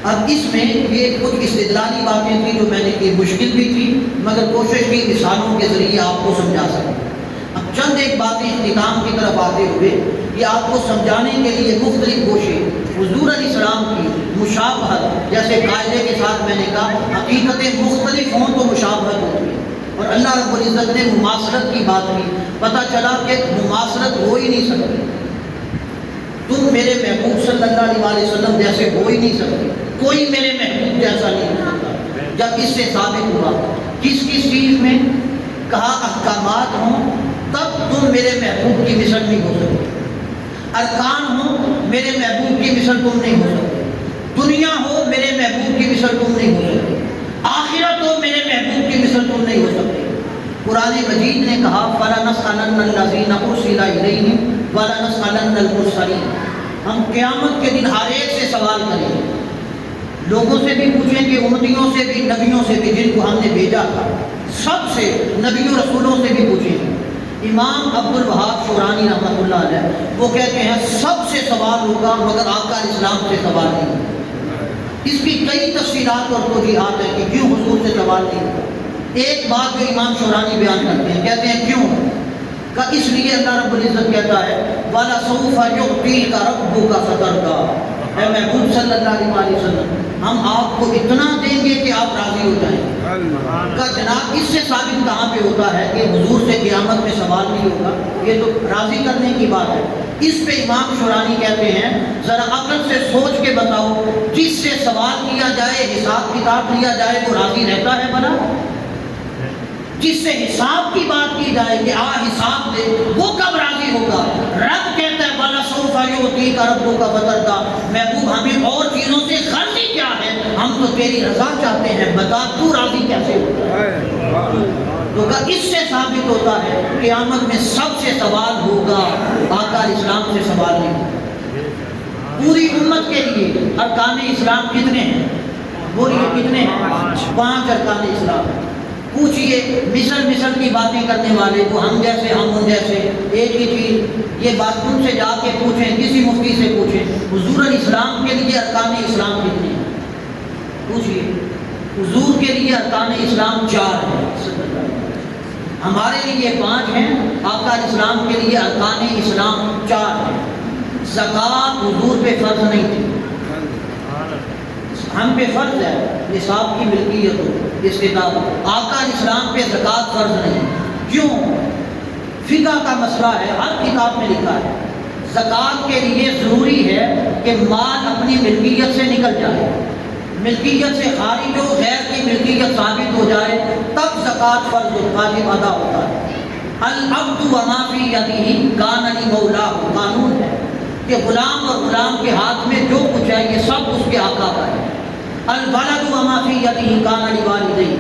اب اس میں یہ کچھ استدلالی باتیں تھیں جو میں نے کی، مشکل بھی تھی مگر کوشش کی مثالوں کے ذریعے آپ کو سمجھا سکیں۔ اب چند ایک باتیں اختتام کی طرف آتے ہوئے یہ آپ کو سمجھانے کے لیے مختلف کوشش حضور علیہ السلام کی مشابہت، جیسے قاعدے کے ساتھ میں نے کہا حقیقتیں مختلف ہوں تو مشابہت ہوتی ہے، اور اللہ رب العزت نے مماثلت کی بات کی، پتہ چلا کہ مماثلت ہو ہی نہیں سکتی، تم میرے محبوب صلی اللہ علیہ وسلم جیسے ہو ہی نہیں سکتے، کوئی میرے محبوب جیسا نہیں ہو سکتا۔ جب اس سے ثابت ہوا کس کس چیز میں، کہا احکامات ہوں تب تم میرے محبوب کی مثل نہیں ہو سکتے، ارکان ہوں میرے محبوب کی مثل تم نہیں ہو سکتے، دنیا ہو میرے محبوب کی مثل تم نہیں ہو سکتے، آخرت ہو میرے محبوب کی مثل تم نہیں ہو سکتے۔ قرآن مجید نے کہا فَلَنَسْأَلَنَّ الَّذِينَ أُرْسِلَ إِلَيْهِمْ وَلَنَسْأَلَنَّ الْمُرْسَلِينَ، ہم قیامت کے دن ہر ایک سے سوال کریں گے، لوگوں سے بھی پوچھیں گے، امتیوں سے بھی، نبیوں سے بھی جن کو ہم نے بھیجا تھا، سب سے، نبیوں رسولوں سے بھی پوچھیں گے۔ امام عبد الوہاب شورانی رحمۃ اللہ علیہ وہ کہتے ہیں سب سے سوال ہوگا مگر آقا اسلام سے سوال نہیں ہوگا۔ اس کی کئی تفصیلات اور توضیحات ہیں کہ کیوں حضور سے سوال نہیں ہوگا۔ ایک بات جو امام شورانی بیان کرتے ہیں، کہتے ہیں کیوں؟ کہ اس لیے اللہ رب العزت کہتا ہے وَلَسَوْفَ يُعْطِيكَ رَبُّكَ فَتَرْضَىٰ، اے محبوب صلی اللہ علیہ وسلم ہم آپ کو اتنا دیں گے کہ آپ راضی ہو جائیں گے۔ کا جناب اس سے ثابت کہاں پہ ہوتا ہے کہ حضور سے قیامت میں سوال نہیں ہوگا؟ یہ تو راضی کرنے کی بات ہے۔ اس پہ امام شورانی کہتے ہیں ذرا عقل سے سوچ کے بتاؤ، جس سے سوال کیا جائے، حساب کتاب لیا جائے، وہ راضی رہتا ہے بنا؟ جس سے حساب کی بات کی جائے کہ حساب دے، وہ کب راضی ہوگا؟ رب کہتا ہے وَلَسَوْفَ يُعْطِيكَ رَبُّكَ فَتَرْضَىٰ، محبوب ہمیں اور چیزوں سے غرض کیا ہے، ہم تو تیری رضا چاہتے ہیں، بتا تو راضی کیسے ہوگا؟ تو اس سے ثابت ہوتا ہے قیامت میں سب سے سوال ہوگا، آقا اسلام سے سوال نہیں ہوگا۔ پوری امت کے لیے ارکان اسلام کتنے ہیں؟ بولیے کتنے ہیں؟ 5 ارکان اسلام۔ پوچھئے مثل کی باتیں کرنے والے کو، ہم جیسے ہم ان جیسے، ایک ہی چیز، یہ بات ان سے جا کے پوچھیں، کسی مفتی سے پوچھیں حضور الاسلام کے لیے ارکان اسلام کتنے ہیں؟ پوچھئے حضور کے لیے ارکان اسلام 4 ہیں، ہمارے لیے 5 ہیں، آقا اسلام کے لیے ارکان اسلام 4 ہیں۔ زکوٰۃ حضور پہ فرض نہیں تھی، ہم پہ فرض ہے نصاب کی ملکیت ہو، استطاعت ہو، آقا اسلام پہ زکوٰۃ فرض نہیں۔ کیوں؟ فقہ کا مسئلہ ہے، ہر کتاب میں لکھا ہے زکوٰۃ کے لیے ضروری ہے کہ مال اپنی ملکیت سے نکل جائے، ملکیت سے خارج ہو، غیر کی ملکیت ثابت ہو جائے، تب زکوٰۃ فرض واجب ادا ہوتا ہے۔ العبد وما فی یدہ کان لمولاہ، قانون ہے کہ غلام اور غلام کے ہاتھ میں جو کچھ ہے یہ سب اس کے آقا کا ہے۔ الولد وما فی یدہ کان لوالدیہ،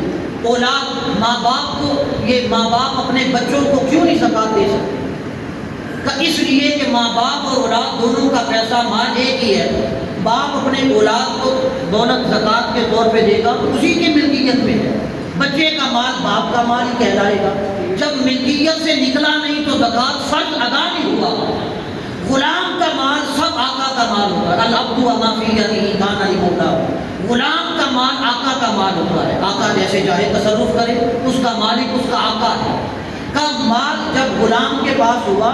اولاد، ماں باپ کو، یہ ماں باپ اپنے بچوں کو کیوں نہیں زکوٰۃ دے سکتے؟ اس لیے کہ ماں باپ اور اولاد دونوں کا پیسہ مال ایک ہی ہے، باپ اپنے اولاد کو دولت زکوٰۃ کے طور پہ دے گا، اسی کی ملکیت میں ہے، بچے کا مال باپ کا مال ہی کہلائے گا۔ جب ملکیت سے نکلا نہیں تو زکوٰۃ فرض ادا نہیں ہوا۔ غلام کا مال سب آقا کا مال ہوتا ہے، العبد وما فی یدہ کان لمولاہ، غلام کا مال آقا کا مال ہوتا ہے، آقا جیسے چاہے تصرف کرے، اس کا مالک اس کا آقا ہے۔ کا مال جب غلام کے پاس ہوا،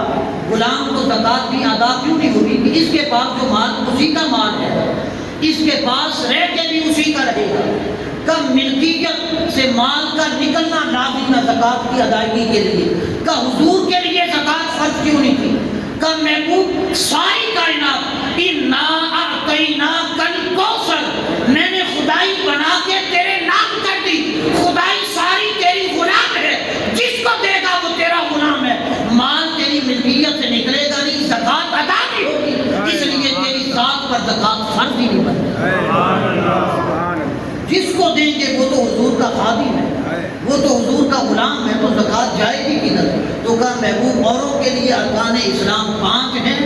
غلام کو زکوٰۃ بھی ادا کیوں نہیں ہوئی کہ اس کے پاس جو مال اسی کا مال ہے، اس کے پاس رہ کے بھی اسی کا رہے گا۔ کب ملکیت سے مال کا نکلنا لازم ہے زکوٰۃ کی ادائیگی کے لیے، کا حضور کے لیے زکوٰۃ فرض کیوں نہیں تھی؟ کا محبوب ساری کائنات انا اعطیناک الکوثر، میں نے خدائی بنا کے تیرے نام کر دی، خدائی ساری تیری غلام ہے، جس کو دے گا وہ تیرا غلام ہے، مال تیری ملکیت سے نکلے گا نہیں، زکوٰۃ ادا نہیں ہوگی، اس لیے تیری ذات پر زکوٰۃ فرض ہی نہیں بنتی۔ جس کو دیں گے وہ تو حضور کا خادم ہے، وہ تو حضور کا غلام ہے، تو زکوٰۃ جائے گی کدھر؟ تو کہا محبوب اوروں کے لیے ارکان اسلام 5 ہیں،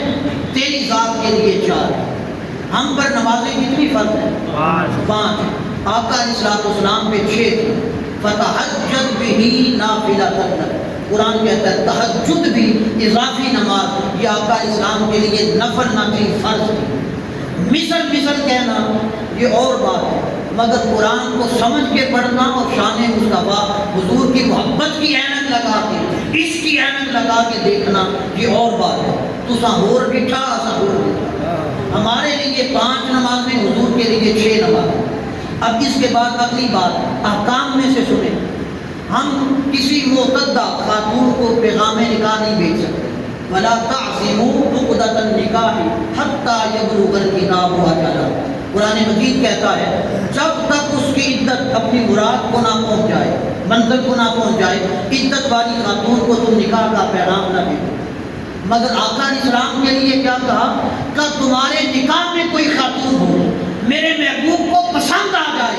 تیری ذات کے لیے 4 ہیں۔ ہم پر نمازیں کتنی فرض ہیں؟ 5 ہیں، آقا علیہ السلام پہ 6 تھیں۔ فتہجد بہ نافلۃ لک، قرآن کہتا ہے تہجد بھی اضافی نماز، یہ آقا اسلام کے لیے نفل نہ تھی، فرض تھی۔ مثل کہنا یہ اور بات ہے، مگر قرآن کو سمجھ کے پڑھنا اور شان مصطفیٰ حضور کی محبت کی عینک لگا کے، اس کی عینک لگا کے دیکھنا یہ اور بات ہے۔ تو سہور بٹھا سہور بٹھا، ہمارے لیے 5 نمازیں، حضور کے لیے 6 نمازیں۔ اب اس کے بعد اگلی بات احکام میں سے سنیں، ہم کسی معتدہ خاتون کو پیغام نکاح نہیں بھیج سکتے، وَلَا تَعْزِمُوا عُقْدَةَ النِّكَاحِ حَتَّىٰ يَبْلُغَ الْكِتَابُ أَجَلَهُ، قرآن مجید کہتا ہے جب تک اس کی عدت اپنی مراد کو نہ پہنچ جائے، منزل کو نہ پہنچ جائے، عدت والی خاتون کو تم نکاح کا پیغام نہ دو۔ مگر آقا علیہ السلام کے لیے کیا کہا کہ تمہارے نکاح میں کوئی خاتون ہو میرے محبوب کو پسند آ جائے،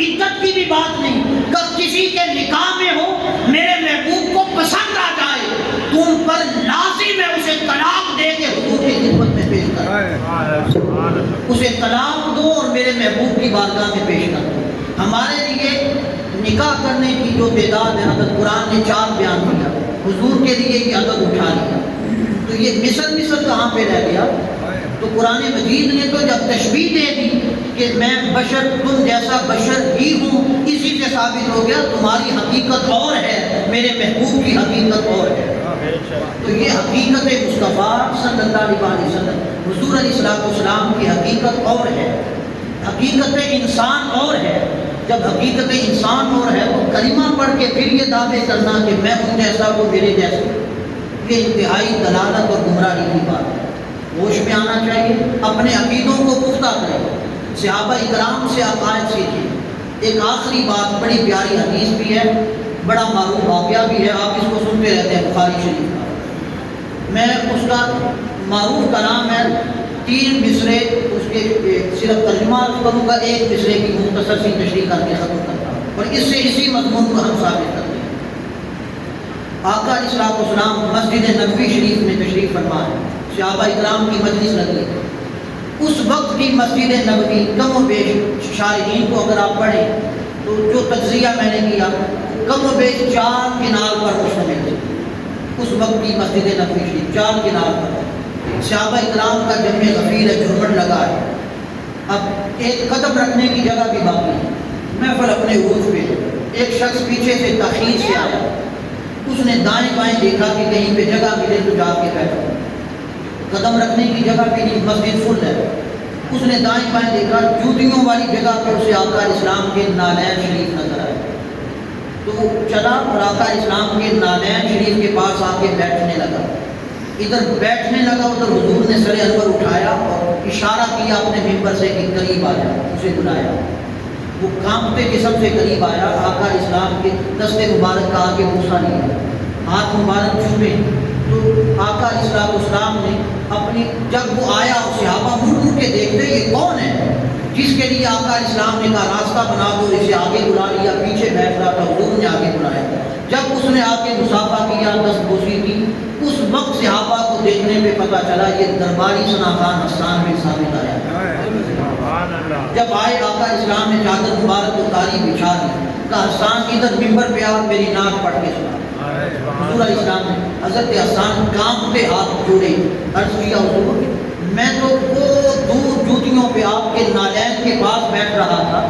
عدت کی بھی بات نہیں، کہ کسی کے نکاح میں ہو میرے محبوب کو پسند آ جائے، تم پر لازم ہے اسے طلاق دے کے حضور کی خدمت میں پیش کر، اسے طلاق دو اور میرے محبوب کی بارگاہ میں پیش کر دو۔ ہمارے لیے نکاح کرنے کی جو تعداد ہے عدد قرآن نے 4 بیان کیا، حضور کے لیے یہ عدد اٹھا لیا، تو یہ مثل کہاں پہ رہ گیا؟ تو قرآن مجید نے تو جب تشبیہ دے دی کہ میں بشر تم جیسا بشر ہی ہوں، اسی سے ثابت ہو گیا تمہاری حقیقت اور ہے، میرے محبوب کی حقیقت اور ہے۔ تو یہ حقیقت مصطفیٰ صلی اللہ علیہ وسلم حضور علیہ السلام کی حقیقت اور ہے، حقیقت انسان اور ہے۔ جب حقیقت انسان اور ہے تو کلمہ پڑھ کے پھر یہ دعوے کرنا کہ میں ان جیسا کو میرے جیسا، یہ انتہائی دلالت اور گمراہی کی بات ہے۔ ہوش میں آنا چاہیے، اپنے عقیدوں کو پختہ کریں، صحابہ اکرام سے عقائد سیکھیں۔ ایک آخری بات، بڑی پیاری حدیث بھی ہے، بڑا معروف واقعہ بھی ہے، آپ اس کو سنتے رہتے ہیں، بخاری شریف کا۔ میں اس کا معروف کلام ہے، 3 مصرے اس کے صرف ترجمہ کروں گا، 1 مصرے کی مختصر سی تشریح کر کے ختم کرتا ہوں، اور اس سے اسی مضمون کو ہم ثابت کرتے ہیں۔ آقا علیہ السلام مسجد نبوی شریف میں تشریف فرما ہے، صحابہ اکرام کی مجلس لگی ہے۔ اس وقت کی مسجد نبوی کم و بیش شارحین کو اگر آپ پڑھیں تو جو تجزیہ میں نے کیا کم و بیش 4 کنار پر مشتمل تھی۔ اس وقت کی مسجد نبوی شریف 4 کنار پر، صحابہ اکرام کا جمع غفیر ہے، جھرمٹ لگا ہے۔ اب ایک قدم رکھنے کی جگہ بھی باقی ہے، محفل اپنے عروج پہ، ایک شخص پیچھے سے تاخیر سے آیا، اس نے دائیں بائیں دیکھا کہ کہیں پہ جگہ ملے تو جا کے بیٹھا، قدم رکھنے کی جگہ بھی نہیں، مسجد فل ہے۔ اس نے دائیں بائیں دیکھا، جوتیوں والی جگہ پہ اسے آقا علیہ السلام کے نالین شریف نظر آئے، تو وہ چلا اور آقا علیہ السلام کے نالین شریف کے پاس آ کے بیٹھنے لگا۔ ادھر بیٹھنے لگا، ادھر حضور نے سر انور اٹھایا اور اشارہ کیا اپنے ممبر سے کہ قریب آ جا، اسے بلایا۔ وہ کانپتے جسم سے قریب آیا، آقا علیہ السلام کے دست مبارک کا آگے بوسہ لیا، ہاتھ مبارک چھوئے، تو آقا علیہ السلام نے اپنی، جب وہ آیا صحابہ مڑ کے دیکھتے یہ کون ہے جس کے لیے آقا علیہ السلام نے کہا راستہ بنا دو، اسے آگے بلا لیا، پیچھے بیٹھ رہا تھا، حضور نے آگے بلایا۔ جب اس نے آ کے مصافحہ کیا، دست بوسی کی، اس وقت صحابہ کو دیکھنے پہ پتہ چلا یہ درباری ثنا خان حسان بن ثابت آیا۔ جب آئے آقا اسلام نے چادر مبارک اتاری بچھا دی، کہا حسان ادھر ممبر پہ آ، میری ناک پڑھ کے سنا۔ حضور علیہ السلام نے حضرت حسان کانپتے ہاتھ جوڑے، عرض کیا حضور میں تو وہ دور جوتیوں پہ آپ کے نالین کے پاس بیٹھ رہا تھا،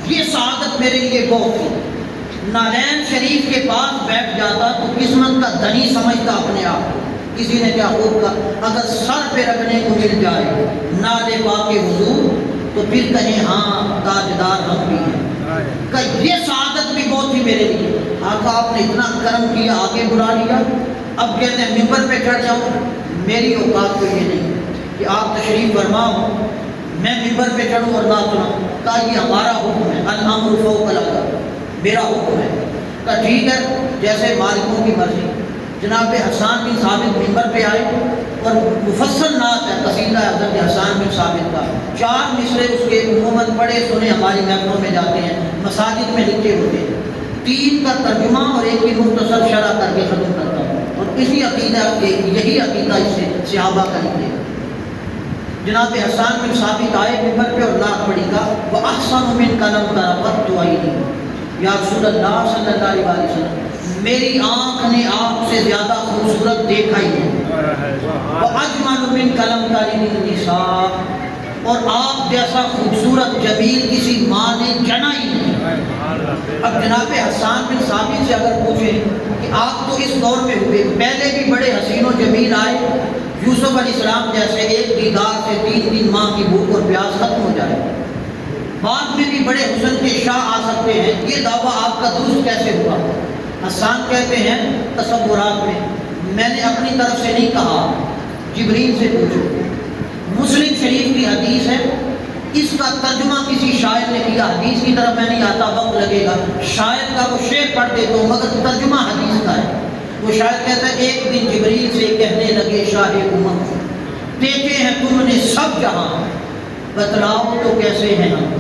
یہ سعادت میرے لیے بہت تھی، نالین شریف کے پاس بیٹھ جاتا تو قسمت کا دھنی سمجھتا اپنے آپ کو۔ کسی نے کیا خوب کہا، اگر سر پہ رکھنے کو مل جائے نالے پاک حضور تو پھر کہیں ہاں تاجدار ہم بھی ہیں، کہ یہ سعادت بھی بہت تھی میرے لیے۔ آقا آپ نے اتنا کرم کیا، آگے بلا لیا، اب کہتے ہیں ممبر پہ چڑھ جاؤں، میری اوقات تو یہ نہیں کہ آپ تشریف فرما ہو میں ممبر پہ چڑھوں اور نہ سناؤں، کہا یہ ہمارا حکم ہے، الامر فوق القضاء، میرا حکم ہے۔ کہا ٹھیک ہے جیسے مالکوں کی مرضی۔ جناب حسان بن ثابت ممبر پہ آئے اور مفصل نعت ہے قصیدہ حضرت حسان بن ثابت کا، 4 مصرے اس کے عموماً پڑھے سنے ہماری محفلوں میں جاتے ہیں، مساجد میں لکھے ہوتے ہیں، 3 کا ترجمہ اور 1 کی مختصر شرح کر کے ختم کرتا ہوں، اور اسی عقیدہ یہی عقیدہ اس سے صحابہ کا لکھے۔ جناب حسان بن ثابت آئے ممبر پہ اور نعت پڑھی کا، وَأَحْسَنُ مِنْكَ لَمْ تَرَ قَطُّ عَيْنِي، یا رسول اللہ صلی اللہ علیہ وسلم میری آنکھ نے آپ سے زیادہ خوبصورت دیکھا ہی ہے، وَأَجْمَلُ مِنْكَ لَمْ تَلِدِ النِّسَاء، اور آپ جیسا خوبصورت جمیل کسی ماں نے جنا ہی نہیں۔ اب جناب حسان بن ثابت سے اگر پوچھیں کہ آپ تو اس دور میں ہوئے، پہلے بھی بڑے حسین و جمیل آئے، یوسف علیہ السلام جیسے ایک دیدار سے 3 دن ماں کی بھوک اور پیاس ختم ہو جائے، بعد میں بھی بڑے حسن کے شاہ آ سکتے ہیں، یہ دعویٰ آپ کا درست کیسے ہوا؟ حسان کہتے ہیں تصورات میں نے اپنی طرف سے نہیں کہا، جبریل سے پوچھو۔ مسلم شریف کی حدیث ہے اس کا ترجمہ کسی شاعر نے کیا، حدیث کی طرف میں نہیں آتا، وقت لگے گا، شاعر کا وہ شعر پڑھ دیتا ہوں مگر ترجمہ حدیث کا ہے۔ وہ شاعر کہتا ہے ایک دن جبریل سے کہنے لگے شاہ امم، دیکھے ہیں تم نے سب جہاں، بتلاؤ تو کیسے ہیں ہم۔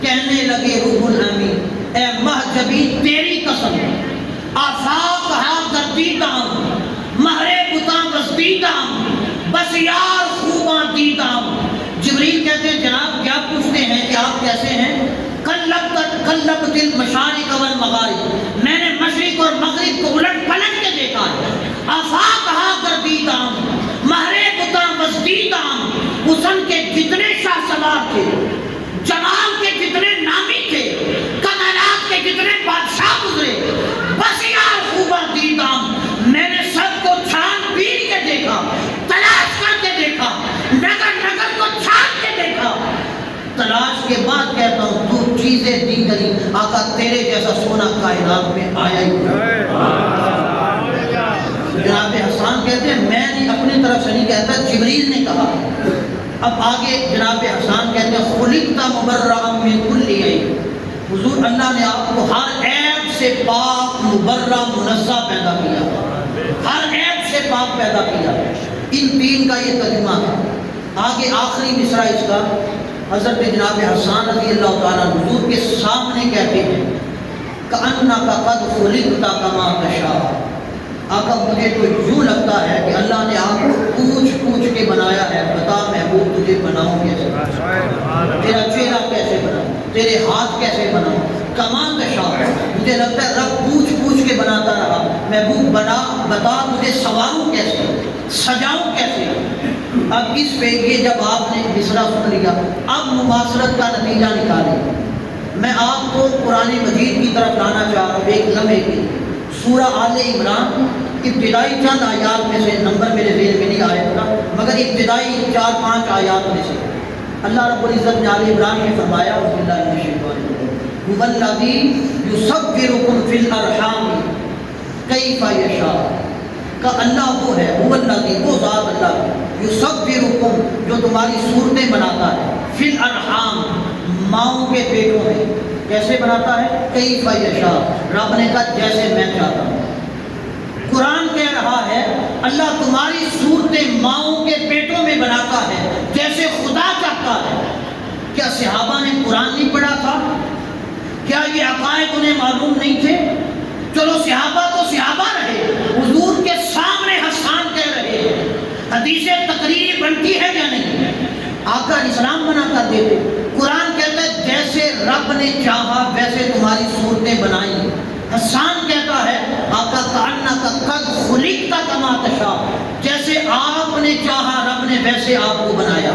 کہنے لگے روح الامین، اے مہجبی تیری قسم، آفاق ہا گردیدام، مہرے بتاں بزدیدام، بس یار خوباں دیدام۔ جبریل کہتے ہیں جناب کیا پوچھتے ہیں کہ آپ کیسے ہیں؟ قلبت المشارق والمغارب، میں نے مشرق اور مغرب کو الٹ پلٹ کے دیکھا ہے۔ آفاقہا گردیدام، مہرے بتاں بزدیدام، حسن کے جتنے شاہ سوار تھے، جمال کے جتنے نامی تھے، کمالات کے جتنے بادشاہ گزرے، بس یار خوباں دیدام، میں نے سب کو چھان بین کے دیکھا، تلاش کر کے دیکھا، نگر نگر کو چھان کے دیکھا۔ تلاش کے بعد کہتا ہوں تو چیزیں دیگری، آقا تیرے جیسا سونا کائنات میں آیا ہی نہیں۔ جناب حسان کہتے ہیں میں نے اپنی طرف سے نہیں کہتا، جبریل نے کہا۔ اب آگے جناب حسان کہتے ہیں خلقت مبرأ من کل عیب، حضور اللہ نے آپ کو ہر عیب سے پاک مبرأ منزہ پیدا کیا، ہر عیب سے پاک پیدا کیا۔ ان تین کا یہ ترجمہ ہے۔ آگے آخری مصرع اس کا حضرت جناب حسان رضی اللہ تعالیٰ حضور کے سامنے کہتے ہیں کأنک قد خلقت کما تشاء، آقا مجھے تو یوں لگتا ہے کہ اللہ نے آپ کو پوچھ پوچھ کے بنایا ہے، بتا محبوب تجھے بناؤں کیسے، تیرا چہرہ کیسے بناؤں، تیرے ہاتھ کیسے بناؤں، کما تشاء۔ مجھے لگتا ہے رب پوچھ پوچھ کے بناتا رہا، محبوب بتا مجھے سنواروں کیسے، سجاؤں کیسے۔ اب اس پہ یہ جب آپ نے مصرع سن لیا، اب مماثلت کا نتیجہ نکالیں۔ میں آپ کو قرآن مجید کی طرف لانا چاہ رہا ہوں ایک لمحے کے لیے۔ سورہ آل عمران ابتدائی چند آیات میں سے، نمبر میرے ذہن میں نہیں آیا تھا مگر ابتدائی 4-5 آیات میں سے اللہ رب العزت نے آل عمران میں فرمایا هو الذی یصورکم فی الارحام کیف یشاء، کہ اللہ وہ ہے، هو الذی، وہ ذات اللہ، یصورکم جو تمہاری صورتیں بناتا ہے، فی الارحام ماؤں کے پیٹوں میں، کیسے بناتا ہے؟ کیف یشاء، رب نے کہا جیسے میں چاہتا ہوں۔ قرآن کہہ رہا ہے اللہ تمہاری صورتیں ماؤں کے پیٹوں میں بناتا ہے جیسے خدا چاہتا ہے۔ کیا صحابہ نے قرآن نہیں پڑھا تھا؟ کیا یہ عقائد انہیں معلوم نہیں تھے؟ چلو صحابہ تو صحابہ رہے، حضور کے سامنے حسان کہہ رہے ہیں، حدیث تقریری بنتی ہے یا نہیں؟ آقا اسلام بنا کر دیتے۔ قرآن کہتا ہے جیسے رب نے چاہا ویسے تمہاری صورتیں بنائیں۔ حسان کہتا ہے آقا کأنک قد خلقت کما تشاء، جیسے آپ نے چاہا رب نے ویسے آپ کو بنایا۔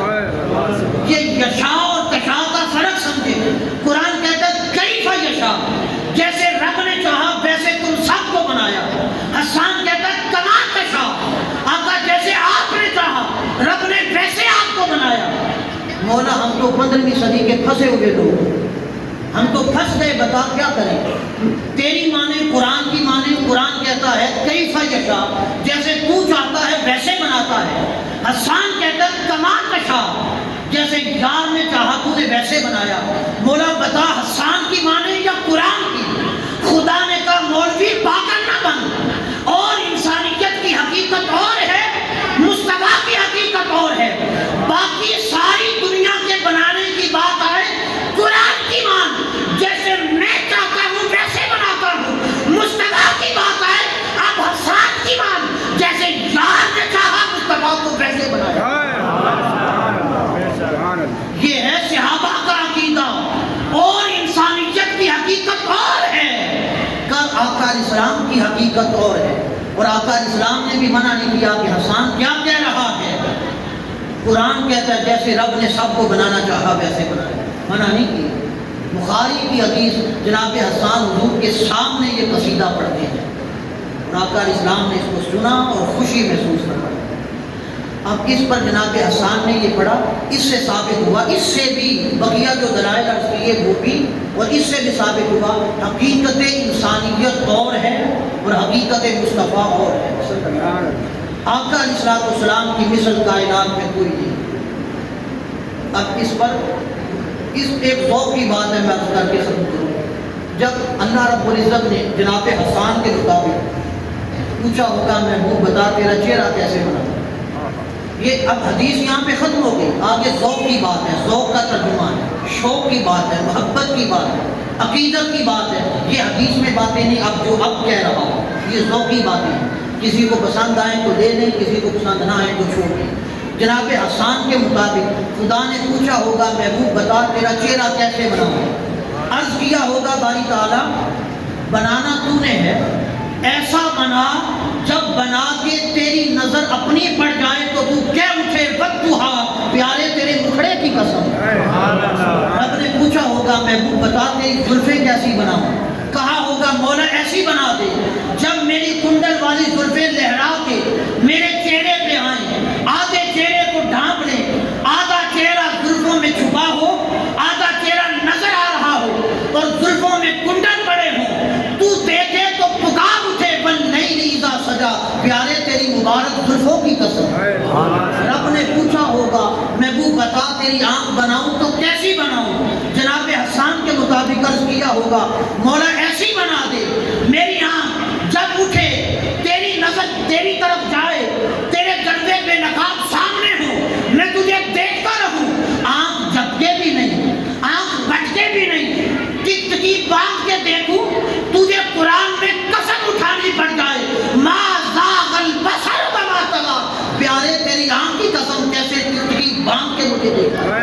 یہ یشاء اور تشاء کا فرق سمجھے۔ قرآن کہتا ہے کیف یشاء، جیسے رب نے چاہا ویسے تم سب کو بنایا۔ حسان کہتا ہے کما تشاء، آقا جیسے آپ نے چاہا رب نے ویسے آپ کو بنایا۔ مولا ہم تو 15ویں صدی کے پھنسے ہوئے لوگ، ہم تو پھنس گئے، بتا کیا کریں؟ تیری مانے قرآن کی مانے، قرآن کہتا ہے کیف یشاء، جیسے تو چاہتا ہے ویسے بناتا ہے۔ حسان کہتا ہے کما تشاء، جیسے یار نے چاہا تو نے ویسے بنایا۔ مولا بتا حسان کی مانے یا قرآن کی؟ خدا نے کہا مولوی پاگل نہ بن، اور انسانیت کی حقیقت اور ہے، مصطفیٰ کی حقیقت اور ہے۔ باقی ساری دنیا کے بنانے کی بات آئے قرآن کی مان، جیسے میں چاہتا ہوں ویسے بناتا ہوں۔ مصطفیٰ کی بات آئے اب حسان کی مان، جیسے یار نے چاہا مصطفیٰ کو ویسے بنایا۔ یہ ہے صحابہ کا عقیدہ، اور انسانیت کی حقیقت اور ہے، کل آقا اسلام کی حقیقت اور ہے۔ اور آقا اسلام نے بھی منع نہیں کیا کہ حسان کیا کہہ رہا ہے۔ قرآن کہتا ہے جیسے رب نے سب کو بنانا چاہا ویسے بنایا، منع نہیں کیا۔ بخاری کی حدیث جناب حسان حضور کے سامنے یہ قصیدہ پڑھتے ہیں، اور آقا اسلام نے اس کو سنا اور خوشی محسوس کرا۔ اب اس پر جناب حسان نے یہ پڑھا، اس سے ثابت ہوا، اس سے بھی بقیہ جو دلائل عرض کیے وہ بھی، اور اس سے بھی ثابت ہوا حقیقت انسانیت اور ہے اور حقیقت مصطفیٰ اور ہے۔ آقا علیہ السلام کی مثل کائنات میں کوئی نہیں۔ اب اس پر اس ایک ذوق کی بات ہے، میں عرض کر کے ختم کروں. جب اللہ رب العزت نے جناب حسان کے مطابق پوچھا ہوگا محبوب بتا تیرا چہرہ کیسے بنا، یہ اب حدیث یہاں پہ ختم ہو گئی، آگے ذوق کی بات ہے، ذوق کا ترجمہ ہے، شوق کی بات ہے، محبت کی بات ہے، عقیدت کی بات ہے. یہ حدیث میں باتیں نہیں، اب جو اب کہہ رہا ہوں یہ ذوق کی باتیں ہیں. کسی کو پسند آئیں تو لے لیں، کسی کو پسند نہ آئیں تو چھوڑ دیں. جناب حسان کے مطابق خدا نے پوچھا ہوگا محبوب بتا تیرا چہرہ کیسے بناؤں. عرض کیا ہوگا باری تعالیٰ بنانا تو نے ہے، ایسا بنا جب بنا کے تیری نظر اپنی پڑ جائے تو تو کہہ اٹھے بدتہا پیارے تیرے مکھڑے کی قسم. رب نے پوچھا ہوگا محبوب بتا تیری زلفیں کیسی بناؤں، کہا ہوگا مولا ایسی بنا دے جب میری کنڈل والی زلفیں لہرا کے میرے چہرے پہ آئیں، آدھے چہرے کو ڈھانپ لیں، آدھا چہرہ زلفوں میں چھپا ہو، آدھا چہرہ نظر آ رہا ہو اور زلفوں میں کنڈل پڑے ہوں، تو دیکھے تو پکار اٹھے بل نہیں ریزا سجا پیارے تیری مبارک زلفوں کی قسم. رب نے پوچھا ہوگا محبوب بتا تیری آنکھ بناؤں تو کیسی بناؤں. جناب حسان کے مطابق عرض کیا ہوگا مولا ایسی بنا دے میری آنکھ جب اٹھے تیری نظر تیری طرف جائے، تیرے گردے بے نقاب سامنے ہو، میں تجھے دیکھتا رہوں، آنکھ جھپکے بھی نہیں، آنکھ بٹکے بھی نہیں، ٹک ٹکی باندھ کے دیکھوں، تجھے قرآن میں قسم اٹھانی پڑ جائے ما زاغ البصر وما طغى پیارے تیری آنکھ کی قسم کیسے ٹک ٹکی باندھ کے مجھے دیکھتا.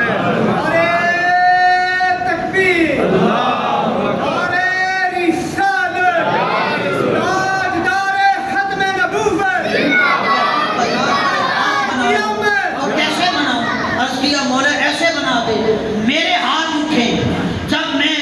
میرے ہاتھ اٹھے جب میں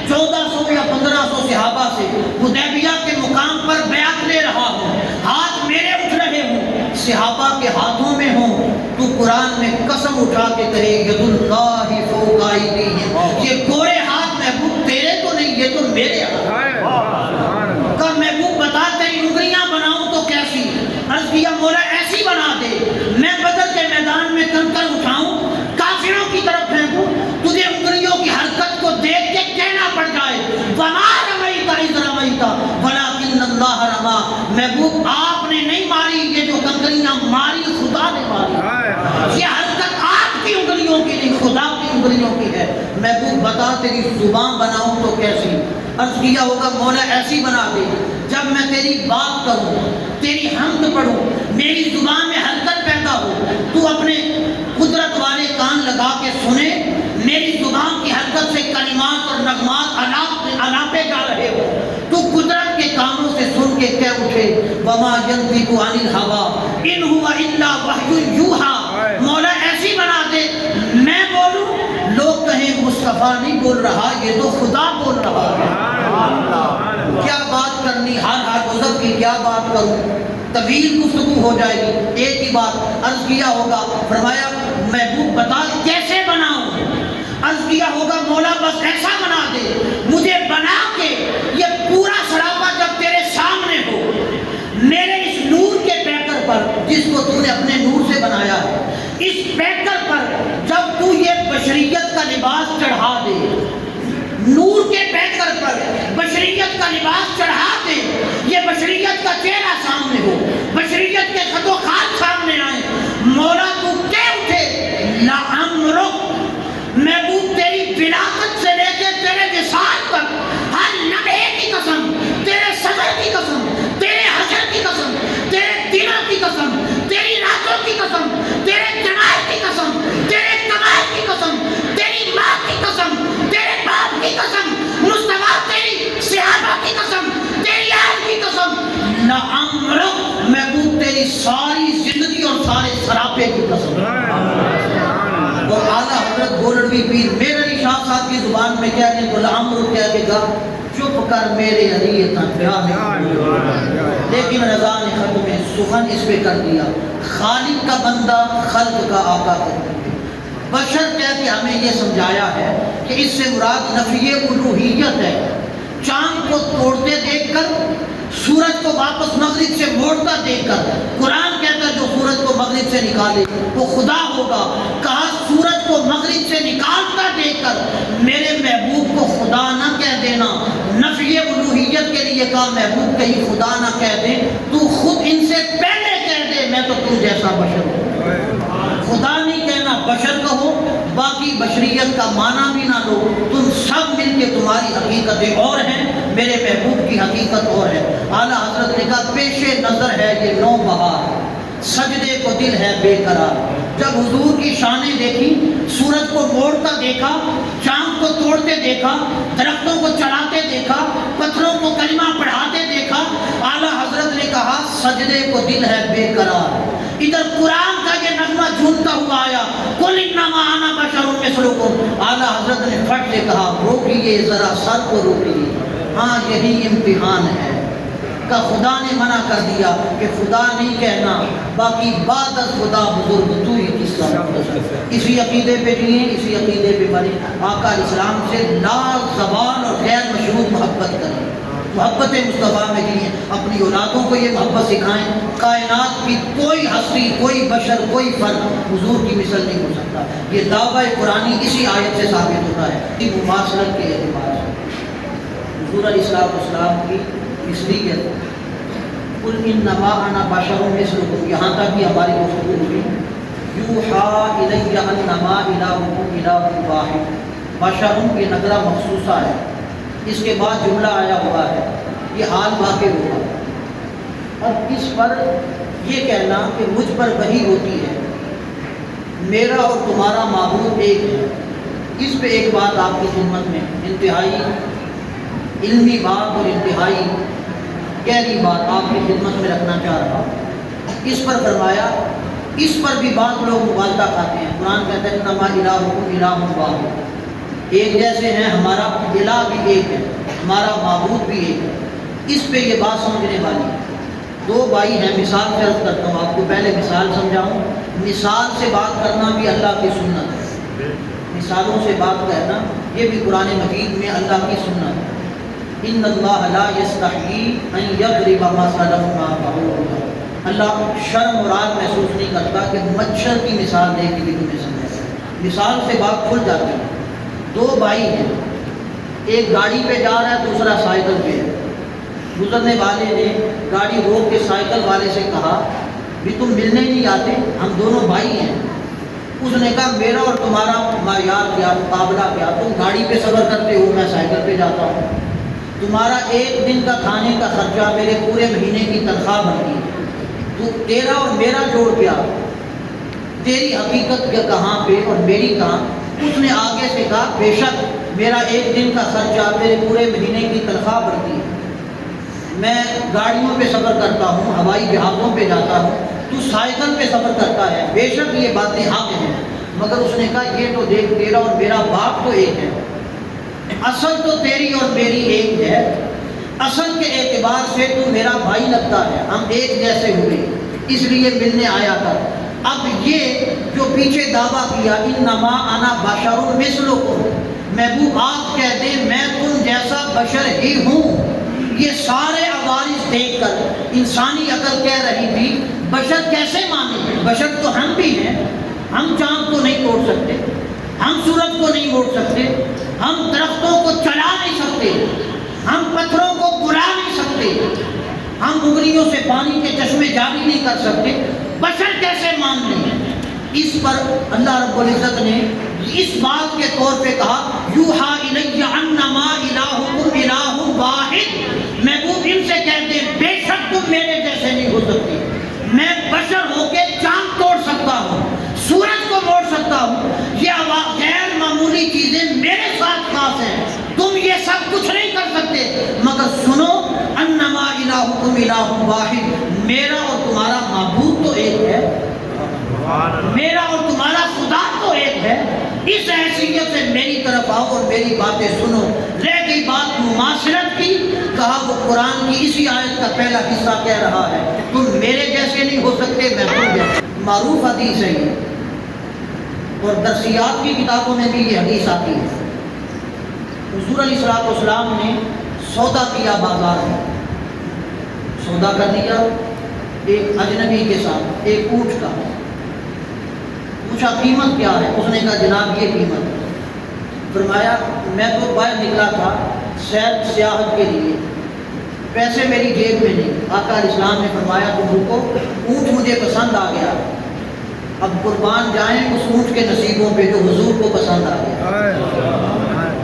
1400 یا 1500 صحابہ سے حدیبیہ کے مقام پر بیعت لے رہا ہوں، ہاتھ میرے اٹھ رہے ہوں، صحابہ کے ہاتھوں میں ہوں، تو قرآن میں قسم اٹھا کے کہے ید اللہ فوق ایدیہم، یہ گورے ہاتھ محبوب تیرے تو نہیں، یہ تو میرے ہاتھ. کہ محبوب بتا تیری انگلیاں بناؤں تو کیسی. عرض کیا مولا ایسی بنا دے میں بدر کے میدان میں کنکر اٹھاؤں کافروں کی طرف پھینکوں، تجھے انگلیوں کی حرکت کو دیکھ کے کہنا پڑ جائے وما رمیت اذ رمیت ولکن اللہ رما. محبوب آپ نے نہیں ماری، یہ جو کنکریاں ماری خدا نے ماری، یہ حرکت آپ کی انگلیوں کی نہیں خدا کی انگلیوں کی ہے. محبوب بتا تیری زبان بناؤں تو کیسی. عرض کیا ہوگا مولا ایسی بنا دے جب میں تیری بات کروں، تیری حمد پڑھوں، میری زبان میں حرکت پیدا ہو، تو اپنے قدرت والے کان لگا کے سنے، میری زبان کی حرکت سے کلمات اور نغمات الاپے جا رہے ہو، تو قدرت کے کانوں سے سن کے کہہ اٹھے وما ینطق عن الہوی ان هو الا وحی یوحی. مولا ایسی بنا دے میں بولوں لوگ کہیں مصطفیٰ نہیں بول رہا، یہ تو خدا بول رہا ہے. کیا بات کرنی، ہر غضب کی کیا بات کروں، طویل گفتگو ہو جائے گی. ایک ہی بات عرض کیا ہوگا، فرمایا محبوب بتا کیسے بناؤں. عرض کیا ہوگا مولا بس ایسا بنا دے مجھے بنا کے یہ پورا سراپا جب تیرے سامنے ہو، میرے اس نور کے پیکر پر جس کو تو نے اپنے نور سے بنایا ہے، اس پیکر پر جب تو یہ بشریت کا لباس چڑھا دے، نور کے پیکر پر بشریت کا لباس چڑھا دے، یہ بشریت کا چہرہ سامنے ہو، بشریت کے خط و خط سامنے آئے، مولا تو کہہ اٹھے لعمرک محبوب تیری ولادت سے لے کے تیرے وصال تک ہر لمحے کی قسم، تیرے صدر کی قسم، تیرے حشر کی قسم، تیرے دنوں کی قسم، تیری راتوں کی قسم، تیرے جمال کی قسم، تیرے کمال کی قسم، تیری ماں کی قسم، تیرے باپ کی قسم، مصطفیٰ تیری صحابہ کی قسم، تیری آل کی قسم لعمرک محبوب تیری ساری زندگی اور سارے سراپے کی قسم. اور اعلیٰ حضرت گولڑوی پیر میرے علی شاہ صاحب کی زبان میں کیا کہ لعمرک کیا کہ گا چپ کر میرے علی پیار. لیکن رضا نے ختم سخن اس پہ کر دیا، خالق کا بندہ خلق کا آقا کر دیا. بشر کہہ کے ہمیں یہ سمجھایا ہے کہ اس سے مراد نفی الوہیت ہے. چاند کو توڑتے دیکھ کر، سورج کو واپس مغرب سے موڑتا دیکھ کر، قرآن کہتا ہے جو سورج کو مغرب سے نکالے وہ خدا ہوگا. کہا سورج کو مغرب سے نکالتا دیکھ کر میرے محبوب کو خدا نہ کہہ دینا. نفی الوہیت کے لیے کہا محبوب کہیں خدا نہ کہہ دے, تو خود ان سے پہلے کہہ دے میں تو تم جیسا بشر ہوں. خدا نہیں کہنا, بشر کہو, باقی بشریت کا معنی بھی نہ لو. تم سب مل کے تمہاری حقیقتیں اور ہیں, میرے محبوب کی حقیقت اور ہے. اعلیٰ حضرت نے کہا پیش نظر ہے یہ نو بہار, سجدے کو دل ہے بے قرار. جب حضور کی شانیں دیکھی, سورج کو موڑتا دیکھا, چاند کو توڑتے دیکھا, درختوں کو چلاتے دیکھا, پتھروں کو کلمہ پڑھاتے دیکھا, اعلیٰ حضرت نے کہا سجدے کو دل ہے بے قرار. ادھر قرآن کا یہ نغمہ جھومتا ہوا آیا, قل انما انا بشر مثلکم. اعلیٰ حضرت نے پھٹ سے کہا روکیے ذرا سر کو روکیے, ہاں یہی امتحان ہے. کا خدا نے منع کر دیا کہ خدا نہیں کہنا, باقی بعد از خدا بزرگ تو ہی قصہ. اسی عقیدے پہ جئیں, اسی عقیدے پہ مریں. آقا اسلام سے لا زوال اور غیر مشروط محبت کریں, محبت مصطفیٰ میں جئیں, اپنی اولادوں کو یہ محبت سکھائیں. کائنات کی کوئی ہستی, کوئی بشر, کوئی فرد حضور کی مثل نہیں ہو سکتا. یہ دعویٰ قرآنی اسی آیت سے ثابت ہوتا ہے. مماثلت کے اعتبار سے حضور علیہ السلام کی مثلیت, قل انما انا بشر مثلکم, یہاں تک کہ ہماری گفتگو ہوئی. یوحیٰ الی انما الہکم الہ واحد. بشر یہ نکرہ مخصوصہ ہے, اس کے بعد جملہ آیا ہوا ہے, یہ حال واقع ہوگا. اب اس پر یہ کہنا کہ مجھ پر وحی ہوتی ہے, میرا اور تمہارا معبود ایک ہے, اس پہ ایک بات آپ کی خدمت میں انتہائی علمی بات اور انتہائی گہری بات آپ کی خدمت میں رکھنا چاہ رہا ہوں. اس پر فرمایا, اس پر بھی بعض لوگ مغالطہ کھاتے ہیں. قرآن کہتا ہے انما الہکم الہ واحد, ایک جیسے ہیں, ہمارا الہ بھی ایک ہے, ہمارا معبود بھی ایک ہے. اس پہ یہ بات سمجھنے والی ہے. دو بھائی ہیں, مثال سے عرض کرتا ہوں آپ کو, پہلے مثال سمجھاؤں. مثال سے بات کرنا بھی اللہ کی سنت ہے, مثالوں سے بات کرنا یہ بھی قرآن مجید میں اللہ کی سنت ہے. ان اللہ لا یستحیی ان یضرب مثلا ما بعوضۃ, اللہ شرم اور عار محسوس نہیں کرتا کہ مچھر کی مثال دے کے بھی تمہیں سمجھائے. مثال سے بات کھل جاتی ہے. دو بھائی ہیں, ایک گاڑی پہ جا رہا ہے, دوسرا سائیکل پہ ہے. گزرنے والے نے گاڑی روک کے سائیکل والے سے کہا بھی تم ملنے نہیں آتے, ہم دونوں بھائی ہیں. اس نے کہا میرا اور تمہارا معیار کیا, مقابلہ کیا, تم گاڑی پہ سفر کرتے ہو, میں سائیکل پہ جاتا ہوں. تمہارا ایک دن کا کھانے کا خرچہ میرے پورے مہینے کی تنخواہ بنتی ہے. تو تیرا اور میرا جوڑ کیا, تیری حقیقت کہاں پہ اور میری کہاں. اس نے آگے سے کہا بے شک میرا ایک دن کا خرچہ میرے پورے مہینے کی تنخواہ بنتی ہے, میں گاڑیوں پہ سفر کرتا ہوں, ہوائی جہازوں پہ جاتا ہوں, تو سائیکل پہ سفر کرتا ہے. بے شک یہ باتیں حق ہیں, مگر اس نے کہا یہ تو دیکھ تیرا اور میرا باپ تو ایک ہے, اصل تو تیری اور میری ایک ہے, اصل کے اعتبار سے تو میرا بھائی لگتا ہے, ہم ایک جیسے ہوئے, اس لیے ملنے آیا تھا. اب یہ جو پیچھے دعویٰ کیا انما انا بشر مثلکم, محبوب آپ کہہ دیں میں تم جیسا بشر ہی ہوں. یہ سارے عوارض دیکھ کر انسانی عقل کہہ رہی تھی بشر کیسے مانے, بشر تو ہم بھی ہیں, ہم چاند کو نہیں توڑ سکتے, ہم سورج کو نہیں موڑ سکتے, ہم درختوں کو چلا نہیں سکتے, ہم پتھروں کو بلا نہیں سکتے, ہم انگلیوں سے پانی کے چشمے جاری نہیں کر سکتے, بشر کیسے مان لیں. اس پر اللہ رب العزت نے اس بات کے طور پہ کہا یوحیٰ الی انما الہکم الہ واحد, محبوب ان سے کہتے ہیں بے شک تم میرے جیسے نہیں ہو سکتے, میں بشر ہو کے چاند توڑ سکتا ہوں, سورج کو موڑ سکتا ہوں, یہ غیر معمولی چیزیں میرے ساتھ خاص ہیں, تم یہ سب کچھ نہیں کر سکتے. مگر سنو انما الہکم الہ واحد, میرا اور تمہارا معبود تو ایک ہے, میرا اور تمہارا خدا تو ایک ہے. اس حیثیت سے میری طرف آؤ اور میری باتیں سنو. رہ گئی بات مماثلت کی, کہا وہ قرآن کی اسی آیت کا پہلا حصہ کہہ رہا ہے تم میرے جیسے نہیں ہو سکتے, میں تم جیسے. معروف حدیث ہے یہ, اور درسیات کی کتابوں میں بھی یہ حدیث آتی ہے. حضور علیہ السلام نے سودا کیا بازار میں, سودا کر دیا ایک اجنبی کے ساتھ, ایک اونٹ کا. پوچھا قیمت کیا ہے؟ اس نے کہا جناب یہ قیمت ہے۔ فرمایا میں تو باہر نکلا تھا سیر سیاحت کے لیے، پیسے میری جیب میں نہیں۔ آقا علیہ السلام نے فرمایا تم رکو، اونٹ مجھے پسند آ گیا، اب قربان جائیں اس اونٹ کے نصیبوں پہ جو حضور کو پسند آ گیا۔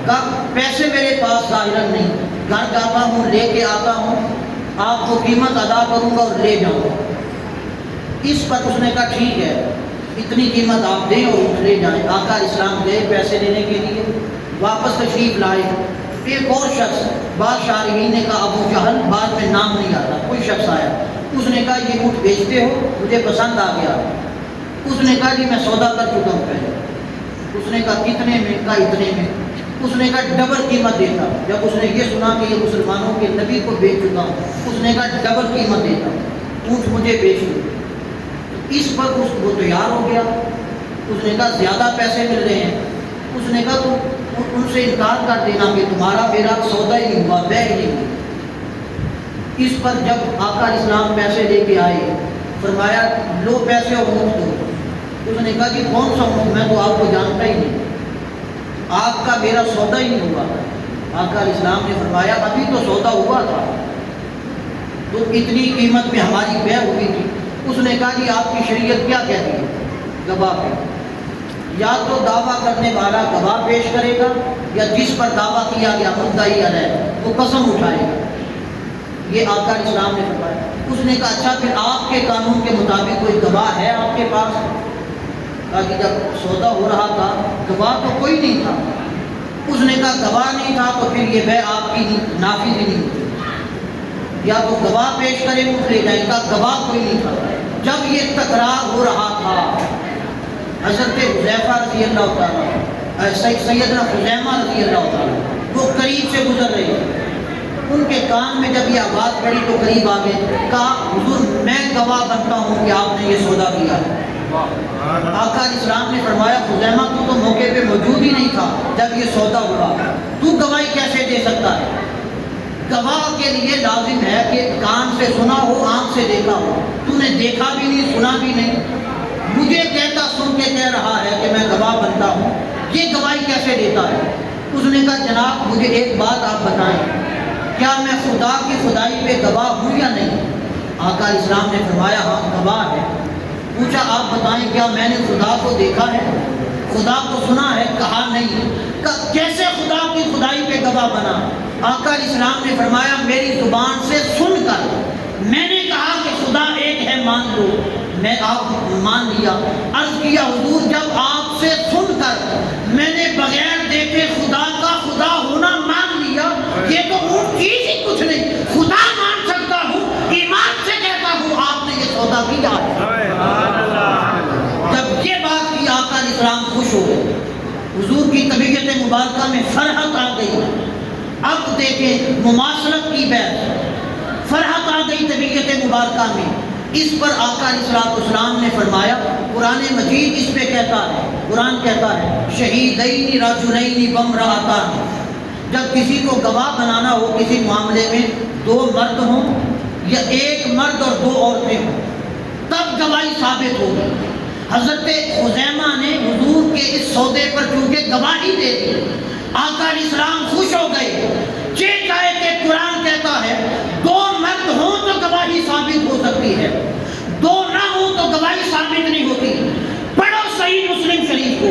کہا پیسے میرے پاس ظاہراً نہیں، گھر جاتا ہوں لے کے آتا ہوں، آپ کو قیمت ادا کروں گا اور لے جاؤں گا۔ اس پر اس نے کہا ٹھیک ہے، اتنی قیمت آپ دیں اور اونٹ لے جائیں۔ آقا علیہ السلام گئے پیسے لینے کے لیے، واپس تشریف لائے۔ ایک اور شخص، بعض شارحین نے کہا ابو جہل، بعد میں نام نہیں آتا، کوئی شخص آیا، اس نے کہا یہ اونٹ بیچتے ہو؟ مجھے پسند آ گیا۔ اس نے کہا جی میں سودا کر چکا ہوں پہلے۔ اس نے کہا کتنے میں؟ کہا اتنے میں۔ اس نے کہا ڈبل قیمت دیتا ہوں۔ جب اس نے یہ سنا کہ یہ مسلمانوں کے نبی کو بیچ چکا ہوں، اس نے کہا ڈبل قیمت دیتا ہوں، اونٹ مجھے بیچ دو۔ اس پر وہ تیار ہو گیا۔ اس نے کہا زیادہ پیسے مل رہے ہیں۔ اس نے کہا تو ان سے انکار کر دینا کہ تمہارا میرا سودا ہی نہیں ہوا، بیع ہی نہیں ہوئی۔ اس پر جب آقا علیہ السلام پیسے لے کے آئے، فرمایا لو پیسے اور اونٹ دو۔ اس نے کہا کہ کون سا اونٹ؟ میں تو آپ کو جانتا ہی نہیں، آپ کا میرا سودا ہی نہیں ہوا۔ آقا علیہ السلام نے فرمایا ابھی تو سودا ہوا تھا، تو اتنی قیمت میں ہماری بیع ہوئی تھی۔ اس نے کہا جی آپ کی شریعت کیا کہتی ہے؟ گواہ پہ، یا تو دعویٰ کرنے والا گواہ پیش کرے گا، یا جس پر دعویٰ کیا گیا مدعی علیہ وہ قسم اٹھائے گا۔ یہ آقا علیہ السلام نے فرمایا۔ اس نے کہا اچھا پھر آپ کے قانون کے مطابق کوئی گواہ ہے آپ کے پاس؟ کہا کہ جب سودا ہو رہا تھا گواہ تو کوئی نہیں تھا۔ اس نے کہا گواہ نہیں تھا تو پھر یہ بیع آپ کی نافذ نہیں ہوتی، یا تو گواہ پیش کرے اٹھ لے جائے گا۔ گواہ کوئی نہیں تھا۔ جب یہ تکرار ہو رہا تھا، حضرت حذیفہ رضی اللہ تعالیٰ، سیدنا خزیمہ رضی اللہ تعالیٰ وہ قریب سے گزر رہے تھے، ان کے کان میں جب یہ آواز پڑی تو قریب آ گئے، کہا حضور میں گواہ بنتا ہوں کہ آپ نے یہ سودا کیا۔ آقا علیہ السلام نے فرمایا خزیمہ تو موقع پہ موجود ہی نہیں تھا جب یہ سودا ہوا، تو گواہی کیسے دے سکتا ہے؟ گواہ کے لیے لازم ہے کہ کان سے سنا ہو، آنکھ سے دیکھا ہو۔ تو نے دیکھا بھی نہیں، سنا بھی نہیں، مجھے کہتا سن کے کہہ رہا ہے کہ میں گواہ بنتا ہوں، یہ گواہی کیسے دیتا ہے؟ اس نے کہا جناب مجھے ایک بات آپ بتائیں، کیا میں خدا کی خدائی پہ گواہ ہوں یا نہیں؟ آقا علیہ السلام نے فرمایا ہاں گواہ ہے۔ پوچھا آپ بتائیں کیا میں نے خدا کو دیکھا ہے، خدا کو سنا ہے؟ کہا نہیں۔ کہا کیسے خدا کی خدائی پہ گواہ بنا؟ آقا علیہ السلام نے فرمایا میری زبان سے سن کر میں نے کہا کہ خدا ایک ہے مان لو، میں آپ مان لیا۔ عرض کیا حضور جب آپ سے سن کر میں نے بغیر دیکھے خدا کا خدا ہونا مان لیا، یہ تو وہ چیز ہی کچھ نہیں، خدا مان سکتا ہوں، ایمان سے کہتا ہوں آپ نے یہ سودا کیا ہے۔ جب یہ بات کی آقا علیہ السلام خوش ہو گئے، حضور کی طبیعت مبارکہ میں فرحت آ گئی۔ اب دیکھیں مماثلت کی بات، فرحت آ گئی طبیعت مبارکہ میں۔ اس پر آقا علیہ السلام نے فرمایا، قرآن مجید اس پہ کہتا ہے، قرآن کہتا ہے شہیدین رجلین وامرأتان، جب کسی کو گواہ بنانا ہو کسی معاملے میں، دو مرد ہوں یا ایک مرد اور دو عورتیں ہوں، تب گواہی ثابت ہوگی۔ حضرت خزیمہ نے حضور کے اس سودے پر چونکہ گواہی دے دی، آقا علیہ السلام خوش ہو گئے۔ یہ چاہے کہ قرآن کہتا ہے دو مرد ہوں تو گواہی ثابت ہو سکتی ہے، دو نہ ہوں تو گواہی ثابت نہیں ہوتی۔ پڑھو صحیح مسلم شریف کو،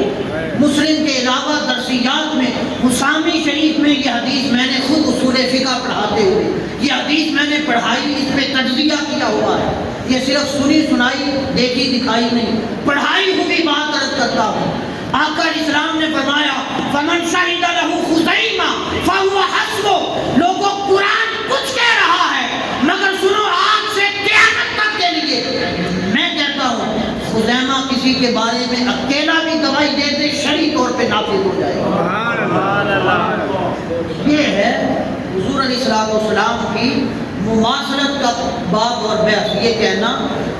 مسلم کے علاوہ درسیات میں مسامی شریف میں یہ حدیث میں نے خود اصول فقہ پڑھاتے ہوئے یہ حدیث میں نے پڑھائی، اس پہ تجزیہ کیا ہوا ہے، یہ صرف سنی سنائی دیکھی دکھائی نہیں، پڑھائی ہوئی بات عرض کرتا ہوں۔ آقا علیہ السلام نے فرمایا فمن شہد لہ خزیمہ فہو حسبہ، لوگوں قرآن کچھ کہہ رہا ہے مگر سنو آج سے قیامت تک کے لیے میں کہتا ہوں خزیمہ کسی کے بارے میں اکیلا بھی گواہی دے دے شرعی طور پہ نافذ ہو جائے گا۔ یہ ہے حضور علیہ السلام کی مماثلت کا باب اور بحث، یہ کہنا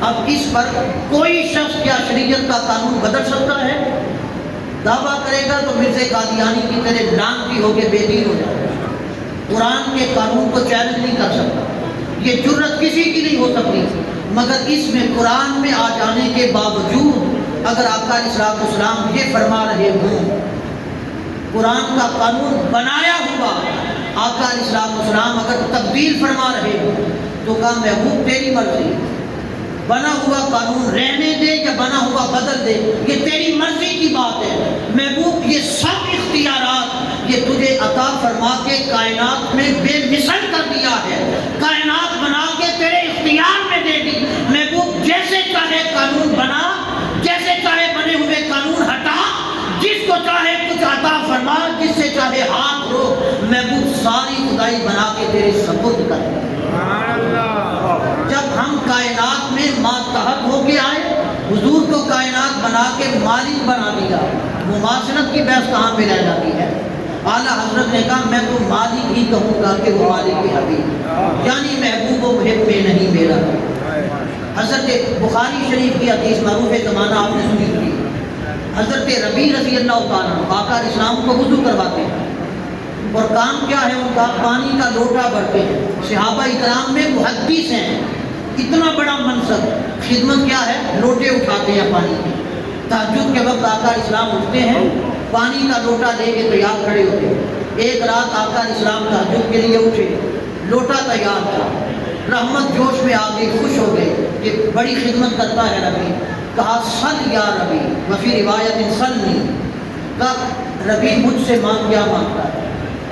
اب اس پر کوئی شخص کیا شریعت کا قانون بدل سکتا ہے؟ دعویٰ کرے گا تو مرزا قادیانی کی طرح لعنتی ہو کے بے دین ہو جائے گا، قرآن کے قانون کو چیلنج نہیں کر سکتا، یہ جرت کسی کی نہیں ہو سکتی، مگر اس میں قرآن میں آ جانے کے باوجود اگر آقا علیہ السلام یہ فرما رہے ہوں، قرآن کا قانون بنایا ہوا آقا علیہ السلام اگر تبدیل فرما رہے ہوں تو کہا محبوب تیری مرضی، بنا ہوا قانون رہنے دے یا بنا ہوا بدل دے، یہ تیری مرضی کی بات ہے۔ محبوب یہ سب اختیارات یہ تجھے عطا فرما کے کائنات میں بے مثل کر دیا ہے، کائنات بنا کے تیرے اختیار میں دے دی۔ محبوب جیسے چاہے قانون بنا، جیسے چاہے بنے ہوئے قانون ہٹا، جس کو چاہے کچھ عطا فرما، جس سے چاہے ہاتھ رو، محبوب ساری خدائی بنا کے تیرے سپرد کر دی۔ جب ہم کائنات میں ماتحت ہو کے آئے، حضور کو کائنات بنا کے مالک بنا دیا، مماثلت کی بحث کہاں پہ رہ جاتی ہے؟ اعلیٰ حضرت نے کہا میں تو مالک ہی کہوں گا کہ وہ مالک حبیب، یعنی محبوب و محب میں نہیں میرا۔ حضرت بخاری شریف کی حدیث معروف زمانہ آپ نے سنی ہوئی، حضرت ربیع رضی اللہ تعالیٰ آقا علیہ السلام کو وضو کرواتے ہیں، اور کام کیا ہے ان کا؟ پانی کا لوٹا بھرتے ہیں۔ صحابہ اکرام میں محدث ہیں، اتنا بڑا منصب، خدمت کیا ہے؟ لوٹے اٹھاتے ہیں پانی کے۔ تہجد کے وقت آقا علیہ السلام اٹھتے ہیں، پانی کا لوٹا لے کے تیار کھڑے ہوتے ہیں۔ ایک رات آقا علیہ السلام تہجد کے لیے اٹھے، لوٹا تیار تھا، رحمت جوش میں آ گئی، خوش ہو گئے کہ بڑی خدمت کرتا ہے ربی۔ کہا سل یا ربی، وفی روایت سلنی، کہا ربی مجھ سے مانگ کیا مانگتا ہے،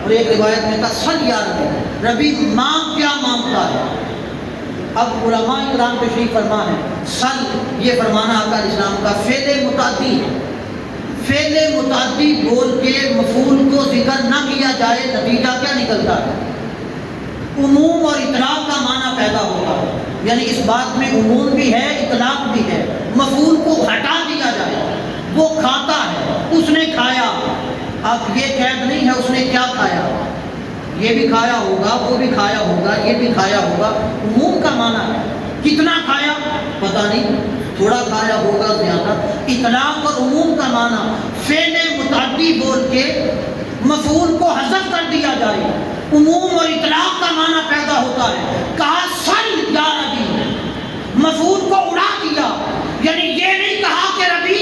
اور ایک روایت میں کہا سل یا ربی، ربی مانگ کیا مانگتا ہے۔ اب علماء اکرام تشریف فرما ہے، سل یہ فرمانا آقا علیہ السلام کا فعل متعدی ہے، فعل متعدی بول کے مفعول کو ذکر نہ کیا جائے، نتیجہ کیا نکلتا ہے؟ عموم اور اطلاق کا معنی پیدا ہوتا ہے، یعنی اس بات میں عموم بھی ہے، اطلاق بھی ہے۔ مفعول کو ہٹا دیا جائے، وہ کھاتا ہے، اس نے کھایا، اب یہ قید نہیں ہے اس نے کیا کھایا، یہ بھی کھایا ہوگا، وہ بھی کھایا ہوگا، یہ بھی کھایا ہوگا، عموم کا معنی ہے۔ کتنا کھایا پتہ نہیں، تھوڑا کھایا ہوگا، زیادہ۔ اطلاق اور عموم کا معنی فعل متعدی بول کے مفعول کو حذف کر دیا جائے، عموم اور اطلاق کا معنی پیدا ہوتا ہے۔ کہا سل یا ربی، مفعول کو اڑا دیا، یعنی یہ نہیں کہا کہ ربی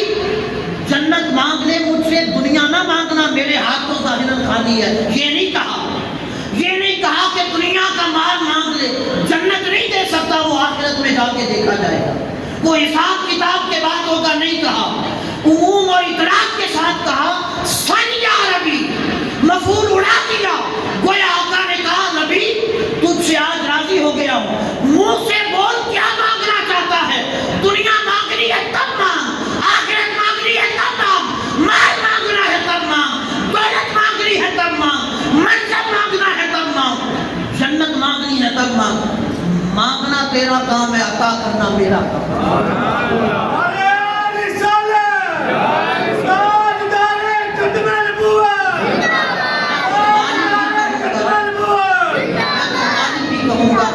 جنت مانگ لے مجھ سے، دنیا نہ مانگنا، میرے ہاتھ تو ظاہراً خالی ہے، یہ نہیں کہا۔ یہ نہیں کہا کہ دنیا کا مال مانگ لے، جنت نہیں دے سکتا، وہ آخرت میں جا کے دیکھا جائے گا، وہ حساب کتاب کے بعد ہوگا، نہیں کہا۔ عموم اور اطلاق کے ساتھ کہا سل یا ربی، مفعول اڑا دیا، گویا آقا نے کہا ربی تجھ سے آج راضی ہو گیا ہوں، منہ سے بول کیا مانگنا چاہتا ہے، دنیا مانگنی ہے تب مانگ، آخرت مانگنی ہے تب مانگ، مال مانگنا ہے تب مانگ، دولت مانگنی ہے تب مانگ، منصب مانگنا ہے تب مانگ، جنت مانگنی ہے تب مانگ۔ مانگنا تیرا کام ہے، عطا کرنا میرا کام۔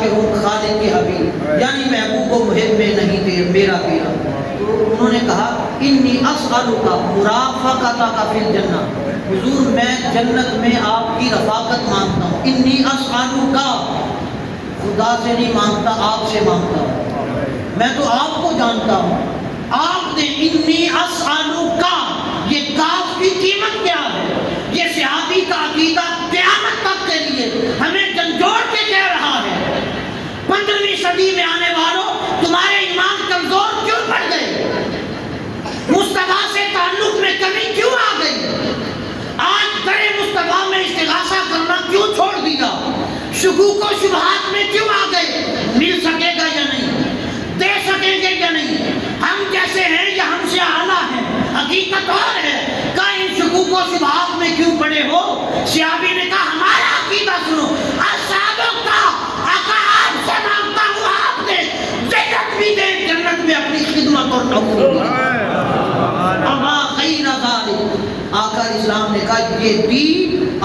کہ وہ خالق کے حبیب، یعنی محبوب و محب میں نہیں تھے میرا پیرا۔ تو انہوں نے کہا انی اسألک مرافقتک فی الجنہ، حضور میں جنت میں آپ کی رفاقت مانگتا ہوں۔ انی اسألک، خدا سے نہیں مانگتا، آپ سے مانگتا ہوں، میں تو آپ کو جانتا ہوں، آپ نے انی اسألک، یہ کاف کی قیمت کیا ہے؟ یہ صحابی کا عقیدہ قیامت تک کے لیے ہمیں جھنجھوڑ کے کہہ رہا ہے۔ 15ویں صدی میں آنے والوں، تمہارے ایمان کمزور کیوں پڑ گئے؟ مصطفیٰ سے تعلق میں کمی کیوں آ گئی؟ آج در مصطفیٰ میں استغاثہ کرنا کیوں چھوڑ دیا؟ شکوک و شبہات میں کیوں آ گئے؟ مل سکے گا یا نہیں؟ دے سکیں گے یا نہیں؟ ہم جیسے ہیں یا ہم سے اعلیٰ ہیں؟ حقیقت اور ہے کہ ان شکوک و شبہات میں کیوں پڑے ہو؟ صحابی نے کہا ہمارا عقیدہ سنو، اصحابوں کا آقا آپ سے مانگتا ہوں، آپ نے جنت بھی دے، جنت میں اپنی خدمت اور نوکری بھی۔ اما خیر ذالک، آقا علیہ السلام نے کہا یہ دی،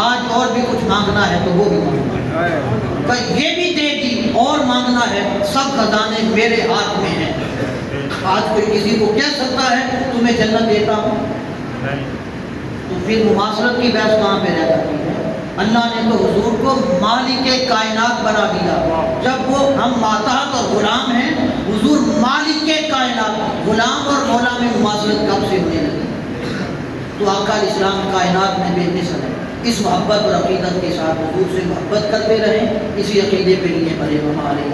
آج اور بھی کچھ مانگنا ہے تو وہ بھی مانگنا ہے، کہ یہ بھی دے دی اور مانگنا ہے، سب خزانے میرے ہاتھ میں ہیں۔ آج کوئی کسی کو کہہ سکتا ہے تمہیں جنت دیتا ہوں؟ تو پھر مماثلت کی بحث کہاں پہ رہ جاتی ہے؟ اللہ نے تو حضور کو مالک کائنات بنا دیا، جب وہ ہم ماتحت اور غلام ہیں، حضور مالک کائنات، غلام اور مولا میں مماثلت کب سے ہونے لگی؟ تو آقا علیہ السلام کائنات میں بے مثل ہے۔ اس محبت اور عقیدت کے ساتھ حضور سے محبت کرتے رہیں، اسی عقیدے پہ لیے بڑے ہمارے